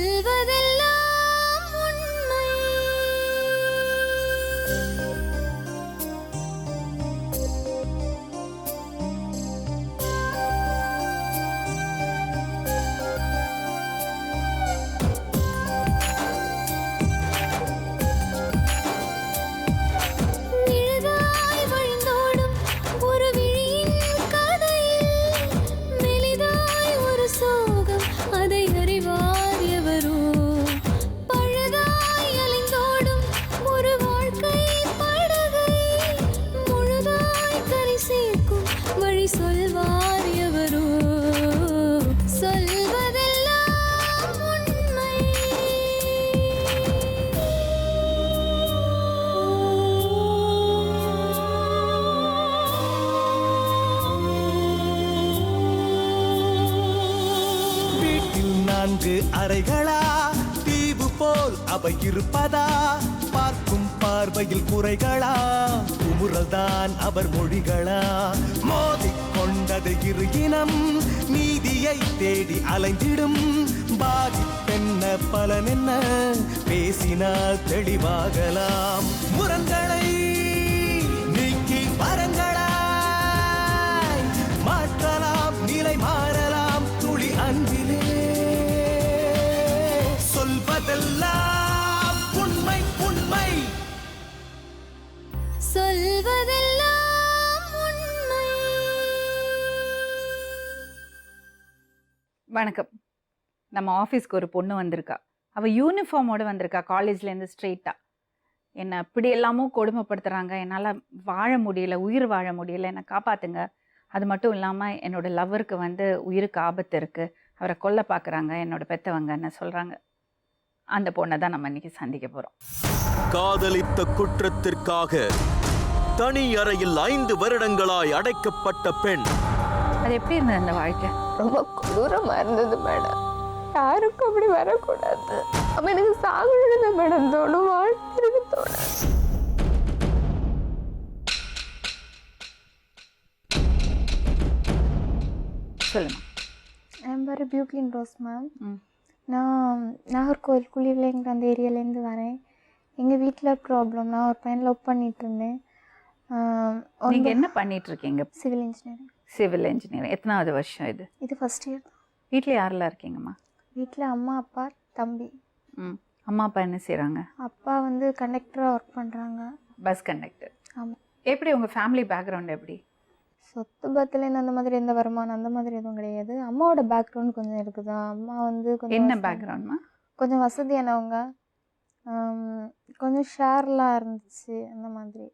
சொல்வதெல்லாம் உண்மை. நிழலாய் வழிந்தோடும் ஒரு விழியின் கதையில் மெலிதாய் ஒரு சோகம், அதை அறிவார் எவரோ. பழுதாய் அலைந்தோடும் ஒரு வாழ்க்கை படகை முழுதாய் கரை சேர்க்கும் வழி சொல்வார் எவரோ. சொல்வதெல்லாம் உண்மை. வீட்டில் 4 அறைகளா, தீவு போல் அவை இருப்பதா? பார்க்கும் பார்வையில் குறைகளா, குமுறல்தான் அவர் மொழிகளா? மோதிக் கொண்டது இரு இனம், நீதியை தேடி அலைந்திடும். பாதிப்பென்ன பலன் என்ன, பேசினால் தெளிவாகலாம். முரண்களை நீக்கி வரங்களாய் மாற்றலாம், நிலை மாறலாம் துளி அன்பிலே. சொல்வதெல்லாம் உண்மை உண்மை. சொல்வதெல்லாம் உண்மை. வணக்கம். நம்ம ஆஃபீஸ்க்கு ஒரு பொண்ணு வந்திருக்கா. அவள் யூனிஃபார்மோடு வந்திருக்கா காலேஜ்லேருந்து ஸ்ட்ரெயிட்டாக. என்னை அப்படி எல்லாமோ கொடுமைப்படுத்துகிறாங்க, என்னால் வாழ முடியல, உயிர் வாழ முடியல, என்னை காப்பாற்றுங்க. அது மட்டும் இல்லாமல் என்னோட லவ்வருக்கு வந்து உயிருக்கு ஆபத்து இருக்குது, அவரை கொல்ல பார்க்குறாங்க என்னோட பெற்றவங்கன்னு சொல்கிறாங்க. அந்த பொண்ணை தான் நம்ம இன்றைக்கி சந்திக்க போகிறோம். காதலித்த குற்றத்திற்காக தனி அறையில் 5 வருடங்களாய் அடைக்கப்பட்ட பெண். அது எப்படி இருந்தது அந்த வாழ்க்கை? ரொம்ப கொடூரமா இருந்தது மேடம். யாருக்கும் அப்படி வரக்கூடாது. அப்ப எனக்கு சாகணும்னு மேடம் தோணும், வாழ்க்கை தோணும். சொல்லுங்க. என் பேர் பியூக்லின் ரோஸ் மேம். நான் நாகர்கோவில் குளிர்லேங்கிற அந்த ஏரியாலேருந்து வரேன். எங்கள் வீட்டில் ப்ராப்ளம். நான் ஒரு பையன் லவ் பண்ணிட்டு இருந்தேன். நீங்கள் என்ன பண்ணிட்டு இருக்கீங்க? Civil engineering. Civil engineering. எத்தனாவது வருஷம் இது? இது ஃபர்ஸ்ட் இயர். வீட்டில் யாரெல்லாம் இருக்கீங்கம்மா? வீட்டில் அம்மா, அப்பா, தம்பி. அம்மா அப்பா என்ன செய்கிறாங்க? அப்பா வந்து கண்டக்டராக ஒர்க் பண்ணுறாங்க. Bus conductor. ஆமாம். எப்படி உங்கள் ஃபேமிலி பேக்ரவுண்ட் எப்படி? சொத்து பத்துலேருந்து அந்த மாதிரி எந்த வருமானம் அந்த மாதிரி எதுவும் கிடையாது. அம்மாவோட பேக்ரவுண்ட் கொஞ்சம் இருக்குது. அம்மா வந்து கொஞ்சம் என்ன பேக்ரவுண்ட்மா? கொஞ்சம் வசதியானவங்க. கொஞ்சம் ஷேர்லாம் இருந்துச்சு அந்த மாதிரி.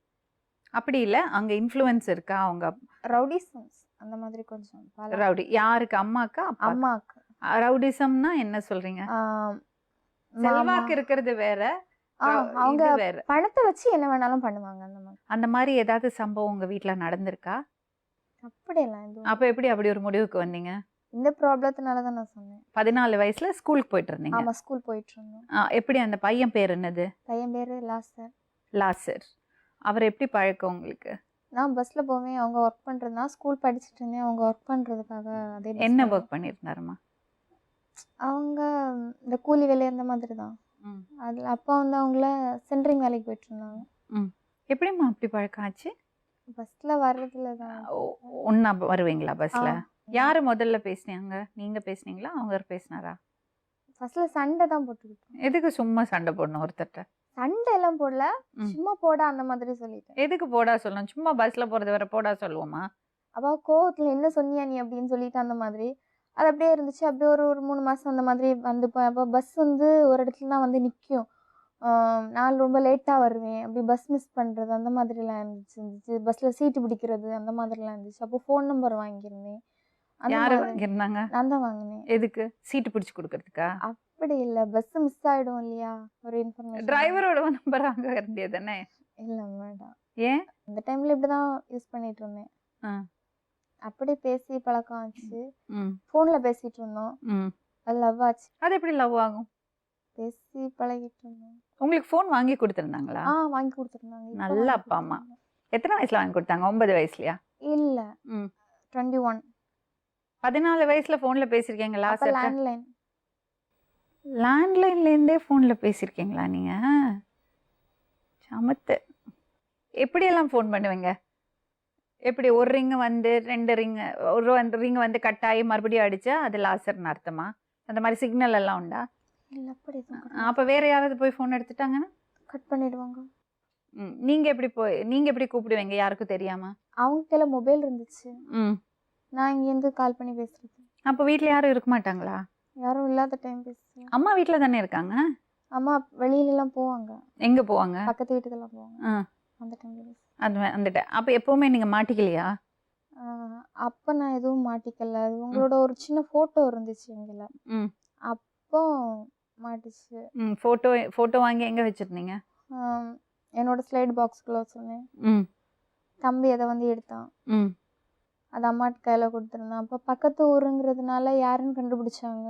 அப்படி இல்லை, அங்கே இன்ஃப்ளூயன்ஸ் இருக்கா? அவங்க ரவுடிசம்ஸ் அந்த மாதிரி கொஞ்சம் ரவுடி யாருக்கு? அம்மாக்கா? அம்மாவுக்கு. ரவுடிசம்னா என்ன சொல்றீங்க? செல்வாக்கு இருக்கிறது வேற, அவங்க வேற. பணத்தை வச்சு என்ன வேணாலும் பண்ணுவாங்க அந்த மாதிரி. அந்த மாதிரி ஏதாவது சம்பவம் உங்க வீட்டுல நடந்திருக்கா? அப்படியெல்லாம் எதுவும். அப்ப எப்படி அப்படி ஒரு முடிவுக்கு வந்தீங்க? இந்த ப்ராப்ளத்தினால தான் நான் சொன்னேன். 14 வயசுல ஸ்கூலுக்கு போயிட்டு இருந்தீங்க? ஆமா, ஸ்கூல் போயிட்டு இருந்தோம். எப்படி? அந்த பையன் பேர் என்னது? பையன் பேரு லாசர். லாசர். அவர் எப்படி பழக்கம் உங்களுக்கு? நான் பஸ்ல போவேன், அவங்க ஒர்க் பண்றது. நான் ஸ்கூல் படிச்சுட்டு இருந்தேன், அவங்க ஒர்க் பண்றதுக்காக. அதே என்ன ஒர்க் பண்ணிருந்தாருமா? அவங்க இந்த கூலி வேலை அந்த மாதிரி தான். அதில் அப்பா வந்து அவங்கள சென்ட்ரிங் வேலைக்கு போயிட்டு இருந்தாங்க. எப்படிம்மா அப்படி பழக்கம் ஆச்சு? பஸ்ல வர்றதுல தான். ஒன்னா வருவீங்களா பஸ்ல? யாரு முதல்ல பேசினாங்க? நீங்க பேசுனீங்களா, அவங்க பேசினாரா? ஃபர்ஸ்ட்ல சண்டை தான் போட்டுக்கிட்டோம். எதுக்கு சும்மா சண்டை போடணும் ஒருத்தட்ட? சண்டை எல்லாம் போடல, சும்மா போடா அந்த மாதிரி சொல்லிட்டேன். எதுக்கு போடா சொல்லணும்? சும்மா பஸ்ல போறது வர போடா சொல்லுவோமா? அவ கோவத்துல என்ன சொன்னியா நீ அப்படின்னு சொல்லிட்டு அந்த மாதிரி அது அப்படியே இருந்துச்சு. அப்படியே ஒரு 3 மாசம் அந்த மாதிரி வந்து அப்போ பஸ் வந்து ஒரு இடத்துல தான் வந்து நிற்கும். நான் ரொம்ப லேட்டாக வருவேன், அப்படி பஸ் மிஸ் பண்ணுறது அந்த மாதிரிலாம் இருந்துச்சு. பஸ்ஸில் சீட்டு பிடிக்கிறது அந்த மாதிரிலாம் இருந்துச்சு. அப்போ ஃபோன் நம்பர் வாங்கியிருந்தேன். யாரு வாங்கியிருந்தாங்க? நான் தான் வாங்கினேன். எதுக்கு? சீட்டு பிடிச்சி கொடுக்கறதுக்கா? அப்படி இல்லை, பஸ் மிஸ் ஆகிடும் இல்லையா, ஒரு இன்ஃபர்மேஷன். டிரைவரோட நம்பர் அங்கே இருந்தே தானே? இல்லை மேடம். ஏன்? அந்த டைமில் இப்படி தான் யூஸ் பண்ணிட்டு இருந்தேன். அப்படி பேசி பழக்கம் ஆச்சு. ஃபோனில் பேசிட்டு இருந்தோம். அது லவ் ஆச்சு. அது எப்படி லவ் ஆகும்? பேசி பழகிட்டு இருந்தோம். உங்களுக்கு ஃபோன் வாங்கி கொடுத்துருந்தாங்களா? வாங்கி கொடுத்துருந்தாங்க. நல்ல அப்பா அம்மா. எத்தனை வயசுல வாங்கி கொடுத்தாங்க? 9 வயசுலயா? இல்ல, 21. 14 வயசுல போன்ல பேசிருக்கீங்களா? லேண்ட்லைன். லேண்ட்லைன்லேருந்தே ஃபோனில் பேசியிருக்கீங்களா நீங்கள்? சமத்து. எப்படியெல்லாம் ஃபோன் பண்ணுவீங்க? எப்படி ஒரு ரிங்கு வந்து 2 ரிங்கு, ஒரு ரிங்கு வந்து கட் ஆகி மறுபடியும் அடித்தா அது லாசர்னு அர்த்தமா? அந்த மாதிரி சிக்னல் எல்லாம் உண்டா? இல்லை அப்படி அப்போ வேறு யாராவது போய் ஃபோன் எடுத்துட்டாங்கன்னா கட் பண்ணிடுவாங்க. நீங்கள் எப்படி கூப்பிடுவீங்க யாருக்கும் தெரியாமல்? அவங்க கையில் மொபைல் இருந்துச்சு, நான் இங்கேருந்து கால் பண்ணி பேசுறது. அப்போ வீட்டில் யாரும் இருக்க மாட்டாங்களா? யாரும் இல்லாத டைம் பேசுவேன். அம்மா வீட்டில் தானே இருக்காங்க. அம்மா வெளியிலலாம் போவாங்க, எங்கே போவாங்க? பக்கத்து வீட்டுக்கெல்லாம் போவாங்க. அந்த டைம்ல பேசுவேன். அந்த அப்போ எப்போவுமே நீங்கள் மாட்டிக்கலையா? அப்போ நான் எதுவும் மாட்டிக்கல. உங்களோட ஒரு சின்ன ஃபோட்டோ இருந்துச்சு எங்களை, அப்போ மாட்டிச்சு. ஃபோட்டோ வாங்கி எங்கே வச்சுருந்தீங்க? என்னோட ஸ்லைட் பாக்ஸ்குள்ளே வச்சுருந்தேன். தம்பி அதை வந்து எடுத்தான், அது அம்மாட்டு கையில் கொடுத்துருந்தான். அப்போ பக்கத்து ஊருங்கிறதுனால யாருன்னு கண்டுபிடிச்சாங்க.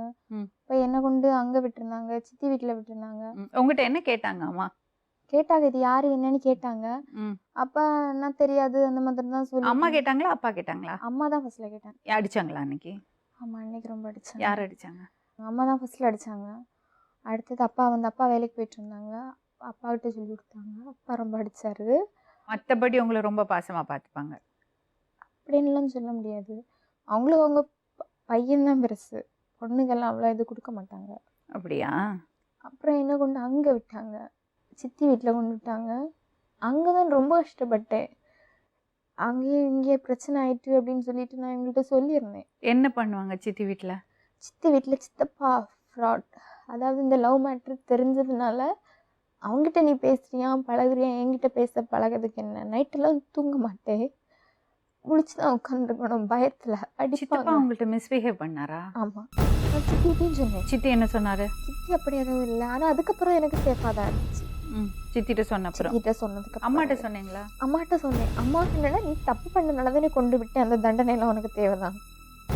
இப்போ என்னை கொண்டு அங்கே விட்டுருந்தாங்க, சித்தி வீட்டில் விட்டுருந்தாங்க. உங்ககிட்ட என்ன கேட்டாங்க அம்மா? கேட்டாங்க இது யாரு என்னன்னு கேட்டாங்க. அப்போ நான் தெரியாது அந்த மாதிரி தான் சொல்லி. அம்மா கேட்டாங்களா அப்பா கேட்டாங்களா? அம்மா தான் ஃபர்ஸ்ட்ல கேட்டாங்க. அடிச்சாங்களா அன்னைக்கு? ஆமாம், அன்னைக்கு ரொம்ப அடிச்சாங்க. யார் அடிச்சாங்க? அம்மா தான் ஃபர்ஸ்ட்ல அடிச்சாங்க. அடுத்தது அப்பா வேலைக்கு போயிட்டு இருந்தாங்க, அப்பா கிட்ட சொல்லி கொடுத்தாங்க. அப்பா ரொம்ப அடிச்சாரு. மற்றபடி உங்களை ரொம்ப பாசமாக பார்த்துப்பாங்க அப்படின்லாம் சொல்ல முடியாது. அவங்களுக்கு அவங்க பையன்தான் பெருசு, பொண்ணுக்கெல்லாம் அவ்வளோ இது கொடுக்க மாட்டாங்க. அப்படியா? அப்புறம் என்ன கொண்டு அங்கே விட்டாங்க, சித்தி வீட்டில் கொண்டு விட்டாங்க. அங்கே தான் ரொம்ப கஷ்டப்பட்டேன். அங்கேயும் இங்கே பிரச்சனை ஆயிட்டு அப்படின்னு சொல்லிட்டு நான் எங்கள்கிட்ட சொல்லியிருந்தேன். என்ன பண்ணுவாங்க சித்தி வீட்டில்? சித்தி வீட்டில் சித்தப்பா ஃப்ராட். அதாவது இந்த லவ் மேட்ரு தெரிஞ்சதுனால அவங்ககிட்ட நீ பேசுறியா பழகுறியா, என்கிட்ட பேச பழகிறதுக்கு என்ன, நைட்டெல்லாம் தூங்க மாட்டேன், முடிச்சு தான் உட்காந்துருக்கணும் பயத்தில். சித்தப்பா உங்கள்கிட்ட மிஸ்பிஹேவ் பண்ணாரா? ஆமாம், நான் சித்திட்டையும் சொன்னேன். சித்தி என்ன சொன்னார்? சித்தி அப்படி எதுவும் இல்லை, ஆனால் அதுக்கப்புறம் எனக்கு சேஃபாக தான் இருந்துச்சு. சித்திட்ட சொன்னப்புறம்? சித்திட்ட சொன்னதுக்கு அம்மாட்ட சொன்னீங்களா? அம்மாட்ட சொன்னேன். அம்மா என்னன்னா நீ தப்பு பண்ணனால தான் நீ கொண்டு விட்டு, அந்த தண்டனைலாம் உனக்கு தேவைதான்.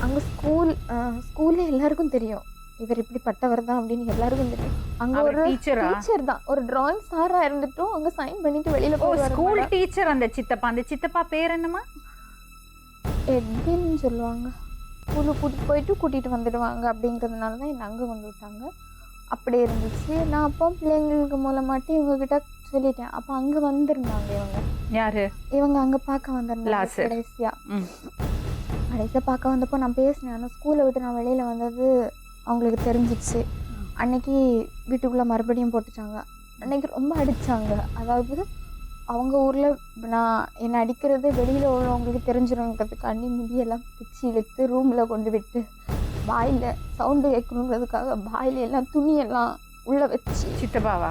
அங்கே ஸ்கூல்ல எல்லாருக்கும் தெரியும் இவர் இப்படிப்பட்டவர் தான் அப்படின்னு எல்லாருக்கும் தெரியும். அங்கே ஒரு டீச்சர் தான், ஒரு டிராயிங் சாரா இருந்துட்டும் அங்கே சைன் பண்ணிட்டு வெளியில போவார். ஸ்கூல் டீச்சர் அந்த சித்தப்பா பேர் என்னமா? எட்வின் சொல்லுவாங்க. ஸ்கூலுக்கு கூட்டிட்டு வந்துடுவாங்க அப்படிங்கிறதுனால தான் என்னை அங்கே கொண்டு விட்டாங்க. அப்படி இருந்துச்சு. நான் அப்போ பிள்ளைங்களுக்கு மூலமாட்டி இவங்ககிட்ட சொல்லிட்டேன். அப்போ அங்கே வந்திருந்தாங்க இவங்க. யாரு? இவங்க அங்கே பார்க்க வந்திருந்தாங்க கடைசியாக பார்க்க வந்தப்போ நான் பேசினேன். ஆனால் ஸ்கூலை விட்டு நான் வெளியில் வந்தது அவங்களுக்கு தெரிஞ்சிச்சு. அன்னைக்கு வீட்டுக்குள்ளே மறுபடியும் போட்டுட்டாங்க. அன்னைக்கு ரொம்ப அடித்தாங்க. அதாவது அவங்க ஊரில் நான் என்னை அடிக்கிறது வெளியில் உள்ளவங்களுக்கு தெரிஞ்சிருங்கிறதுக்கு அன்னி முடியெல்லாம் பிச்சு இழுத்து ரூமில் கொண்டு விட்டு வாயில் சவுண்டு கேட்கணுங்கிறதுக்காக வாயில் எல்லாம் துணியெல்லாம் உள்ளே வச்சு. சித்தப்பாவா?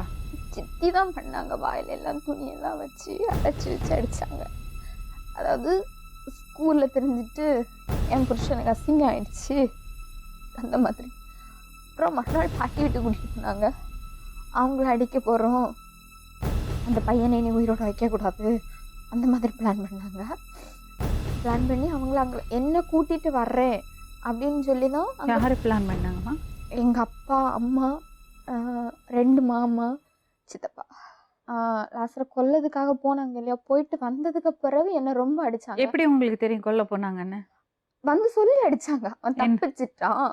சித்தி தான் பண்ணாங்க. வாயில் எல்லாம் துணியெல்லாம் வச்சு அடைச்சி வச்சு அடித்தாங்க. அதாவது ஸ்கூலில் தெரிஞ்சுட்டு என் புருஷனுக்கு அசிங்கம் ஆயிடுச்சு அந்த மாதிரி. அப்புறம் மறுநாள் பாட்டி வீட்டு கூட்டிகிட்டு போனாங்க. அவங்கள அடிக்க போகிறோம், அந்த பையனை நீ உயிரோட வைக்கக்கூடாது அந்த மாதிரி பிளான் பண்ணாங்க. பிளான் பண்ணி அவங்கள அங்கே என்ன கூட்டிகிட்டு வர்றேன் அப்படின்னு சொல்லி தான். யார் பிளான் பண்ணாங்கம்மா? எங்கள் அப்பா, அம்மா, 2 மாமா, சித்தப்பா. லாஸ்ட்டில் கொல்லதுக்காக போனாங்க இல்லையா, போயிட்டு வந்ததுக்கு பிறகு என்னை ரொம்ப அடித்தாங்க. எப்படி உங்களுக்கு தெரியும் கொல்ல போனாங்கன்னு? வந்து சொல்லி அடித்தாங்க. அவன் தப்பிச்சிட்டான்.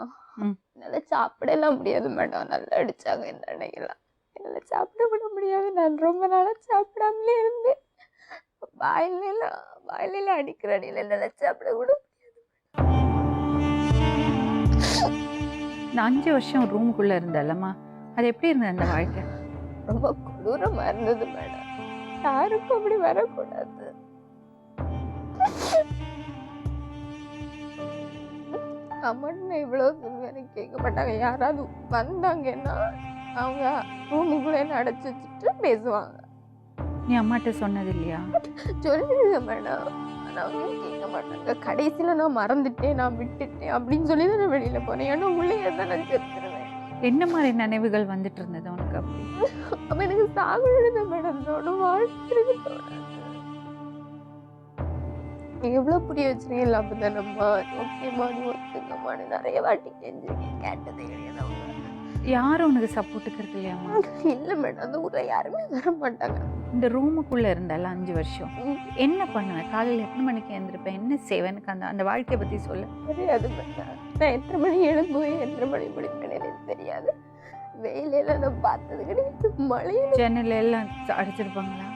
என்னால் சாப்பிடலாம் முடியாது மேடம், நல்லா அடித்தாங்க. என்ன அன்னைக்கெல்லாம் என்னால் சாப்பிட விட முடியாது. நான் ரொம்ப நாளாக சாப்பிடாமலே இருந்தேன். வாயில அடிக்கிற அடியில் என்னால் சாப்பிட கூட முடியாது. நான் 5 வருஷம் ரூமுக்குள்ளே இருந்தல்லம்மா, அது எப்படி இருந்தது அந்த வாழ்க்கை? ரொம்ப கொடூரமாக இருந்தது மேடம். யாருக்கும் அப்படி வரக்கூடாது. அம்மாட்டு இவ்வளோ சொல்லுவேன் கேட்க மாட்டாங்க. யாராவது வந்தாங்கன்னா அவங்க ரூமுக்குள்ளே அடைச்சி வச்சுட்டு பேசுவாங்க. நீ அம்மாட்ட சொன்னது இல்லையா? சொல்லுங்க மேடம், ஆனால் அவங்க கேட்க மாட்டாங்க. கடைசியில் நான் மறந்துட்டேன், நான் விட்டுட்டேன் அப்படின்னு சொல்லி தான் நான் வெளியில் போனேன். ஏன்னா உள்ளே தான் நான் செத்துருவேன். என்ன மாதிரி நினைவுகள் வந்துட்டு இருந்தது உனக்கு? அப்படி அப்போ எனக்கு சாகுறது மேடம் தோணும், வாழ்த்துறது தோணும். எவ்வளோ புரிய வச்சுனே இல்லை. அப்போதானம்மா ஓகேம்மா நீ ஒத்துக்கம்மான்னு நிறைய வாட்டி கெஞ்சிருக்கேன், கேட்டதே கிடையாது. அவங்க யாரும் உனக்கு சப்போர்ட்டுக்கு இருக்கு இல்லையாம்மா? இல்லை மேடம், அந்த ஊரில் யாருமே வர மாட்டாங்க. இந்த ரூமுக்குள்ளே இருந்தால 5 வருஷம் என்ன பண்ணுவேன்? காலையில் எத்தனை மணிக்கு எழுந்திருப்பேன்? என்ன செய்வேன்? எனக்கு அந்த வாழ்க்கையை பற்றி சொல்ல தெரியாது மேடம். நான் எத்தனை மணி எழும்புவேன், எத்தனை மணி முடிப்பேன் எனக்கு தெரியாது. வெயில நான் பார்த்தது கிடையாது, மழையில. ஜன்னல் எல்லாம் அடைச்சிருப்பாங்களா?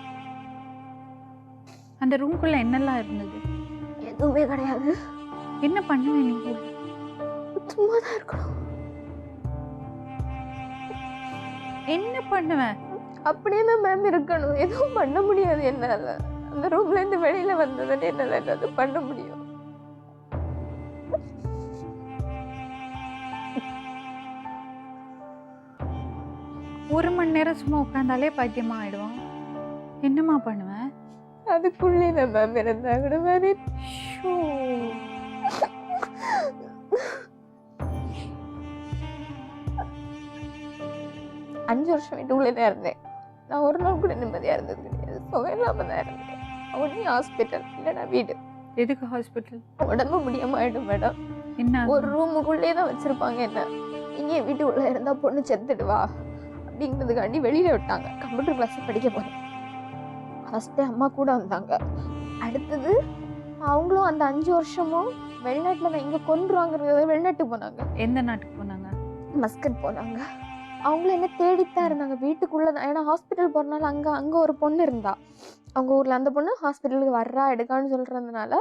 அந்த ரூம்குள்ள என்னெல்லாம் இருந்தது? எதுவுமே கிடையாது. என்ன பண்ணுவேன் நீங்க? சும்மா தான் இருக்கணும். என்ன பண்ணுவேன்? அப்படியே தான் மேம் இருக்கணும். எதுவும் பண்ண முடியாது என்னால. அந்த ரூம்ல இருந்து வெளியில வந்ததுன்னு என்னால ஏதாவது பண்ண முடியும்? ஒரு மணி நேரம் சும்மா உட்காந்தாலே பைத்தியமா ஆயிடுவோம். என்னம்மா பண்ணுவேன்? அதுக்குள்ளே தான் மேம் இருந்தா கூட வேற. ஷோ. 5 வருஷம் வீட்டுக்குள்ளே தான் இருந்தேன். நான் ஒரு நாள் கூட நிம்மதியா இருந்தது கிடையாது. சுகம் இல்லாம தான் இருந்தேன். ஒண்ணு ஹாஸ்பிட்டல் இல்லைன்னா வீடு. எதுக்கு ஹாஸ்பிட்டல்? உடம்பு முடியாம ஆயிடும் மேடம். என்ன? ஒரு ரூமுக்குள்ளே தான் வச்சிருப்பாங்க என்ன. இங்கே வீட்டுக்குள்ள இருந்தா பொண்ணு செத்துடுவா அப்படிங்கிறதுக்காண்டி வெளியில விட்டாங்க. கம்ப்யூட்டர் கிளாஸ் படிக்க போறேன். ஃபர்ஸ்ட் அம்மா கூட வந்தாங்க. அடுத்தது அவங்களும் அந்த 5 வருஷமும் வெளிநாட்டுல தான், இங்க கொன்றுவாங்கிறத வெளிநாட்டுக்கு போனாங்க. எந்த நாட்டுக்கு போனாங்க? மஸ்கட் போனாங்க. அவங்களும் என்ன தேடித்தான் இருந்தாங்க வீட்டுக்குள்ளதான். ஏன்னா ஹாஸ்பிட்டல் போறதுனால அங்க ஒரு பொண்ணு இருந்தா, அவங்க ஊர்ல. அந்த பொண்ணு ஹாஸ்பிட்டலுக்கு வர்றா எடுக்கான்னு சொல்றதுனால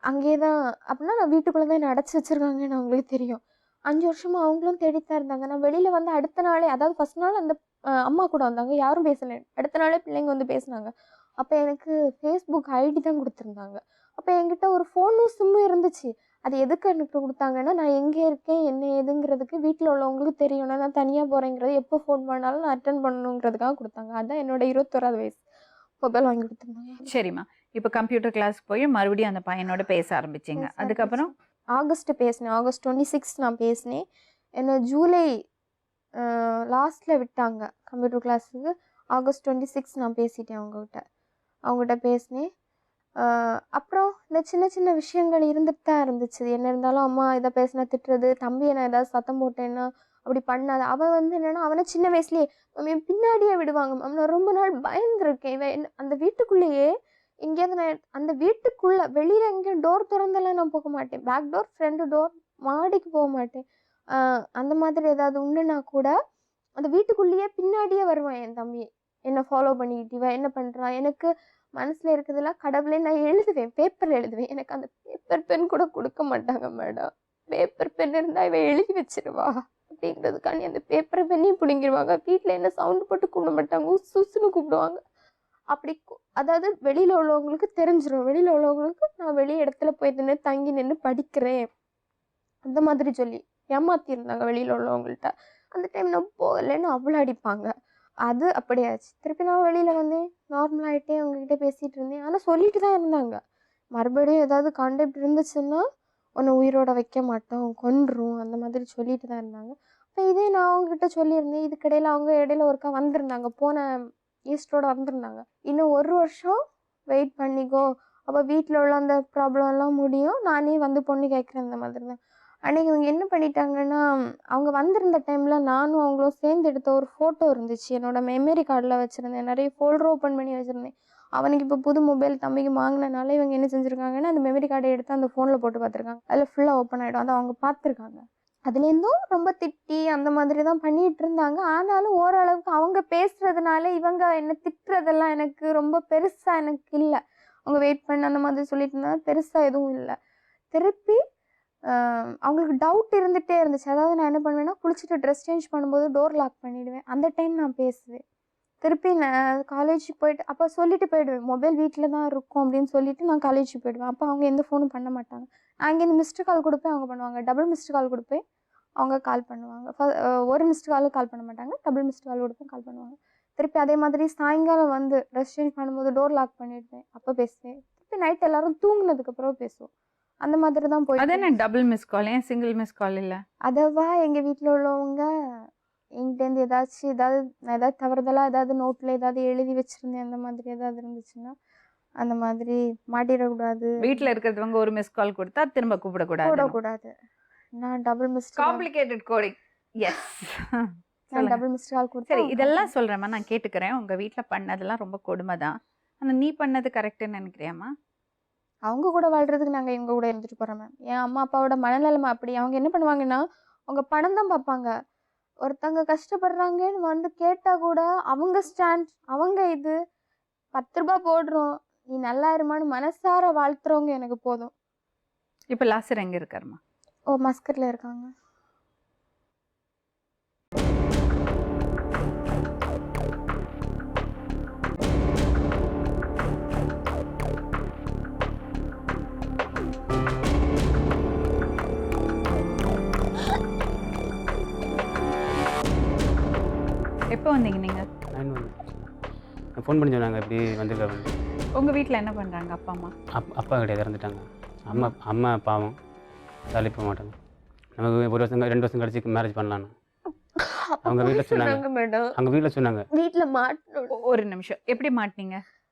அங்கேயே தான். அப்படின்னா நான் வீட்டுக்குள்ளதான் என்ன அடைச்சி வச்சிருக்காங்கன்னு அவங்களுக்கு தெரியும். 5 வருஷமா அவங்களும் தேடித்தான் இருந்தாங்க. நான் வெளியில வந்து அடுத்த நாளே, அதாவது ஃபர்ஸ்ட் நாள் அந்த அம்மா கூட வந்தாங்க, யாரும் பேசல. அடுத்த நாளே பிள்ளைங்க வந்து பேசினாங்க. அப்போ எனக்கு ஃபேஸ்புக் ஐடி தான் கொடுத்துருந்தாங்க. அப்போ என்கிட்ட ஒரு ஃபோனும் சிம்மும் இருந்துச்சு. அது எதுக்கு எனக்கு கொடுத்தாங்கன்னா, நான் எங்கே இருக்கேன் என்ன ஏதுங்கிறதுக்கு வீட்டில் உள்ளவங்களுக்கு தெரியணும். நான் தனியாக போகிறேங்கிறது, எப்போ ஃபோன் பண்ணாலும் நான் அட்டன் பண்ணணுங்கிறதுக்காக கொடுத்தாங்க. அதான் என்னோட 21 வயசு மொபைல் வாங்கி கொடுத்துருந்தாங்க. சரிம்மா, இப்போ கம்ப்யூட்டர் கிளாஸ் போய் மறுபடியும் அந்த பையனோட பேச ஆரம்பிச்சிங்க. அதுக்கப்புறம் ஆகஸ்ட் பேசினேன். ஆகஸ்ட் 26 நான் பேசினேன். என்ன ஜூலை லாஸ்ட்டில் விட்டாங்க கம்ப்யூட்டர் கிளாஸுக்கு. ஆகஸ்ட் 26 நான் பேசிட்டேன் அவங்ககிட்ட பேசினேன். அப்புறம் இந்த சின்ன சின்ன விஷயங்கள் இருந்துட்டு தான் இருந்துச்சு. என்ன இருந்தாலும் அம்மா இதை பேசினா திட்டுறது, தம்பியை நான் ஏதாவது சத்தம் போட்டேன்னா அப்படி பண்ணாது. அவன் வந்து என்னென்னா, அவனை சின்ன வயசுலேயே மேம் பின்னாடியே விடுவாங்க மேம். நான் ரொம்ப நாள் பயந்துருக்கேன். இவன் என்ன அந்த வீட்டுக்குள்ளேயே எங்கேயாவது நான் அந்த வீட்டுக்குள்ளே வெளியில் எங்கேயும் டோர் திறந்தெல்லாம் நான் போக மாட்டேன். பேக் டோர், ஃப்ரண்ட் டோர், மாடிக்கு போக மாட்டேன். அந்த மாதிரி ஏதாவது உண்டுன்னா கூட அந்த வீட்டுக்குள்ளேயே பின்னாடியே வருவான் என் தம்பி. என்னை ஃபாலோ பண்ணிக்கிட்டு இவன் என்ன பண்ணுறான். எனக்கு மனசில் இருக்கிறதெல்லாம் கடவுளே நான் எழுதுவேன், பேப்பரில் எழுதுவேன். எனக்கு அந்த பேப்பர் பென் கூட கொடுக்க மாட்டாங்க மேடம். பேப்பர் பென் இருந்தால் இவன் எழுதி வச்சிருவா அப்படிங்கிறதுக்காண்டி அந்த பேப்பர் பெண்ணையும் பிடிங்கிடுவாங்க. வீட்டில் என்ன சவுண்டு போட்டு கூப்பிட மாட்டாங்க, உசுன்னு கூப்பிடுவாங்க. அப்படி அதாவது வெளியில் உள்ளவங்களுக்கு தெரிஞ்சிடும். வெளியில் உள்ளவங்களுக்கு நான் வெளி இடத்துல போய் தங்கி நின்று படிக்கிறேன் அந்த மாதிரி சொல்லி ஏமாத்திருந்தாங்க வெளியில் உள்ளவங்கள்ட்ட. அந்த டைம் நான் போகலைன்னு அவ்வளோ அடிப்பாங்க. அது அப்படியாச்சு. திருப்பி நான் வெளியில் வந்து நார்மலாகிட்டே அவங்ககிட்ட பேசிகிட்டு இருந்தேன். ஆனால் சொல்லிட்டு தான் இருந்தாங்க, மறுபடியும் ஏதாவது கான்டாக்ட் இருந்துச்சுன்னா உன்னை உயிரோட வைக்க மாட்டோம், கொன்றும், அந்த மாதிரி சொல்லிட்டு தான் இருந்தாங்க. அப்போ இதே நான் அவங்ககிட்ட சொல்லியிருந்தேன். இதுக்கிடையில் அவங்க இடையில ஒருக்கா வந்திருந்தாங்க, போன ஈஸ்டரோட வந்திருந்தாங்க. இன்னும் 1 வருஷம் வெயிட் பண்ணிக்கோ, அப்போ வீட்டில் உள்ள அந்த ப்ராப்ளம்லாம் முடியும், நானே வந்து பொண்ணு கேட்குறேன். அந்த மாதிரி தான். அன்றைக்கி இவங்க என்ன பண்ணிட்டாங்கன்னா, அவங்க வந்திருந்த டைமில் நானும் அவங்களும் சேர்ந்து எடுத்த ஒரு ஃபோட்டோ இருந்துச்சு. என்னோடய மெமரி கார்டில் வச்சுருந்தேன். நிறைய ஃபோல்டர் ஓப்பன் பண்ணி வச்சுருந்தேன். அவனுக்கு இப்போ புது மொபைல் தம்பிக்கு வாங்கினனால இவங்க என்ன செஞ்சுருக்காங்கன்னா, அந்த மெமரி கார்டை எடுத்து அந்த ஃபோனில் போட்டு பார்த்துருக்காங்க. அதில் ஃபுல்லாக ஓப்பன் ஆகிடும். அதை அவங்க பார்த்துருக்காங்க. அதுலேருந்தும் ரொம்ப திட்டி அந்த மாதிரி தான் பண்ணிகிட்டு இருந்தாங்க. ஆனாலும் ஓரளவுக்கு அவங்க பேசுகிறதுனால இவங்க என்ன திட்டுறதெல்லாம் எனக்கு ரொம்ப பெருசாக எனக்கு இல்லை. அவங்க வெயிட் பண்ண அந்த மாதிரி சொல்லிட்டு இருந்தாங்க, பெருசாக எதுவும் இல்லை. திருப்பி அவங்களுக்கு டவுட் இருந்துகிட்டே இருந்துச்சு. அதாவது நான் என்ன பண்ணுவேன்னா, குளிச்சுட்டு ட்ரெஸ் சேஞ்ச் பண்ணும்போது டோர் லாக் பண்ணிவிடுவேன். அந்த டைம் நான் பேசுவேன். திருப்பி நான் காலேஜுக்கு போயிட்டு அப்போ சொல்லிட்டு போயிடுவேன், மொபைல் வீட்டில் தான் இருக்கும் அப்படின்னு சொல்லிட்டு நான் காலேஜுக்கு போயிடுவேன். அப்போ அவங்க எந்த ஃபோனும் பண்ண மாட்டாங்க. நான் இங்கேருந்து மிஸ்டு கால் கொடுப்பேன், அவங்க பண்ணுவாங்க. டபுள் மிஸ்டு கால் கொடுப்பேன், அவங்க கால் பண்ணுவாங்க. ஒரு மிஸ்டு காலும் கால் பண்ண மாட்டாங்க, டபுள் மிஸ்டு கால் கொடுப்பேன், கால் பண்ணுவாங்க. திருப்பி அதே மாதிரி சாயங்காலம் வந்து ட்ரெஸ் சேஞ்ச் பண்ணும்போது டோர் லாக் பண்ணிவிடுவேன், அப்போ பேசுவேன். திருப்பி நைட் எல்லோரும் தூங்கினதுக்கப்புறம் பேசுவோம். அந்த மாதிரி தான் போய். அது என்ன டபுள் மிஸ் கால், ஏன் சிங்கிள் மிஸ் கால் இல்லை? அதவா எங்கள் வீட்டில் உள்ளவங்க என்கிட்டேருந்து ஏதாவது நான் ஏதாவது தவறுதலாக ஏதாவது நோட்டில் ஏதாவது எழுதி வச்சுருந்தேன், அந்த மாதிரி ஏதாவது இருந்துச்சுன்னா அந்த மாதிரி மாட்டிடக்கூடாது. வீட்டில் இருக்கிறவங்க ஒரு மிஸ் கால் கொடுத்தா திரும்ப கூப்பிடக்கூடாது. நான் double miss complicated coding. Yes, நான் டபுள் மிஸ் கால் கொடுத்தேன். சரி, இதெல்லாம் சொல்கிறேம்மா, நான் கேட்டுக்கிறேன். உங்கள் வீட்டில் பண்ணதெல்லாம் ரொம்ப கொடுமை தான். ஆனால் நீ பண்ணது கரெக்டுன்னு நினைக்கிறியாம்மா? அவங்க கூட வாழ்கிறதுக்கு நாங்கள் எங்கள் கூட இருந்துட்டு போகிறோம் மேம். என் அம்மா அப்பாவோட மனநிலைமை அப்படி. அவங்க என்ன பண்ணுவாங்கன்னா, அவங்க பணம் தான் பார்ப்பாங்க. ஒருத்தங்க கஷ்டப்படுறாங்கன்னு வந்து கேட்டால் கூட அவங்க ஸ்டாண்ட், அவங்க இது 10 ரூபாய் போடுறோம், நீ நல்லா இருமான்னு மனசார வாழ்த்துறவங்க எனக்கு போதும். இப்போ லாசர் எங்கே இருக்காருமா? ஓ, மஸ்கட்டில் இருக்காங்க. எப்போ வந்தீங்க நீங்கள்? 9 வந்து ஃபோன் பண்ணி சொன்னாங்க இப்படி வந்திருக்காங்க. உங்கள் வீட்டில் என்ன பண்ணுறாங்க அப்பா அம்மா? அப்பா கிடையாது, இறந்துட்டாங்க. அம்மா பாவம் வேலைக்கு போக மாட்டாங்க. நமக்கு 1 வருஷம் 2 வருஷம் கழிச்சு மேரேஜ் பண்ணலான்னு அவங்க வீட்டில் சொன்னாங்க. மேடம் அவங்க வீட்டில் சொன்னாங்க. வீட்டில் மாட்டணும். ஒரு நிமிஷம், எப்படி மாட்டினீங்க?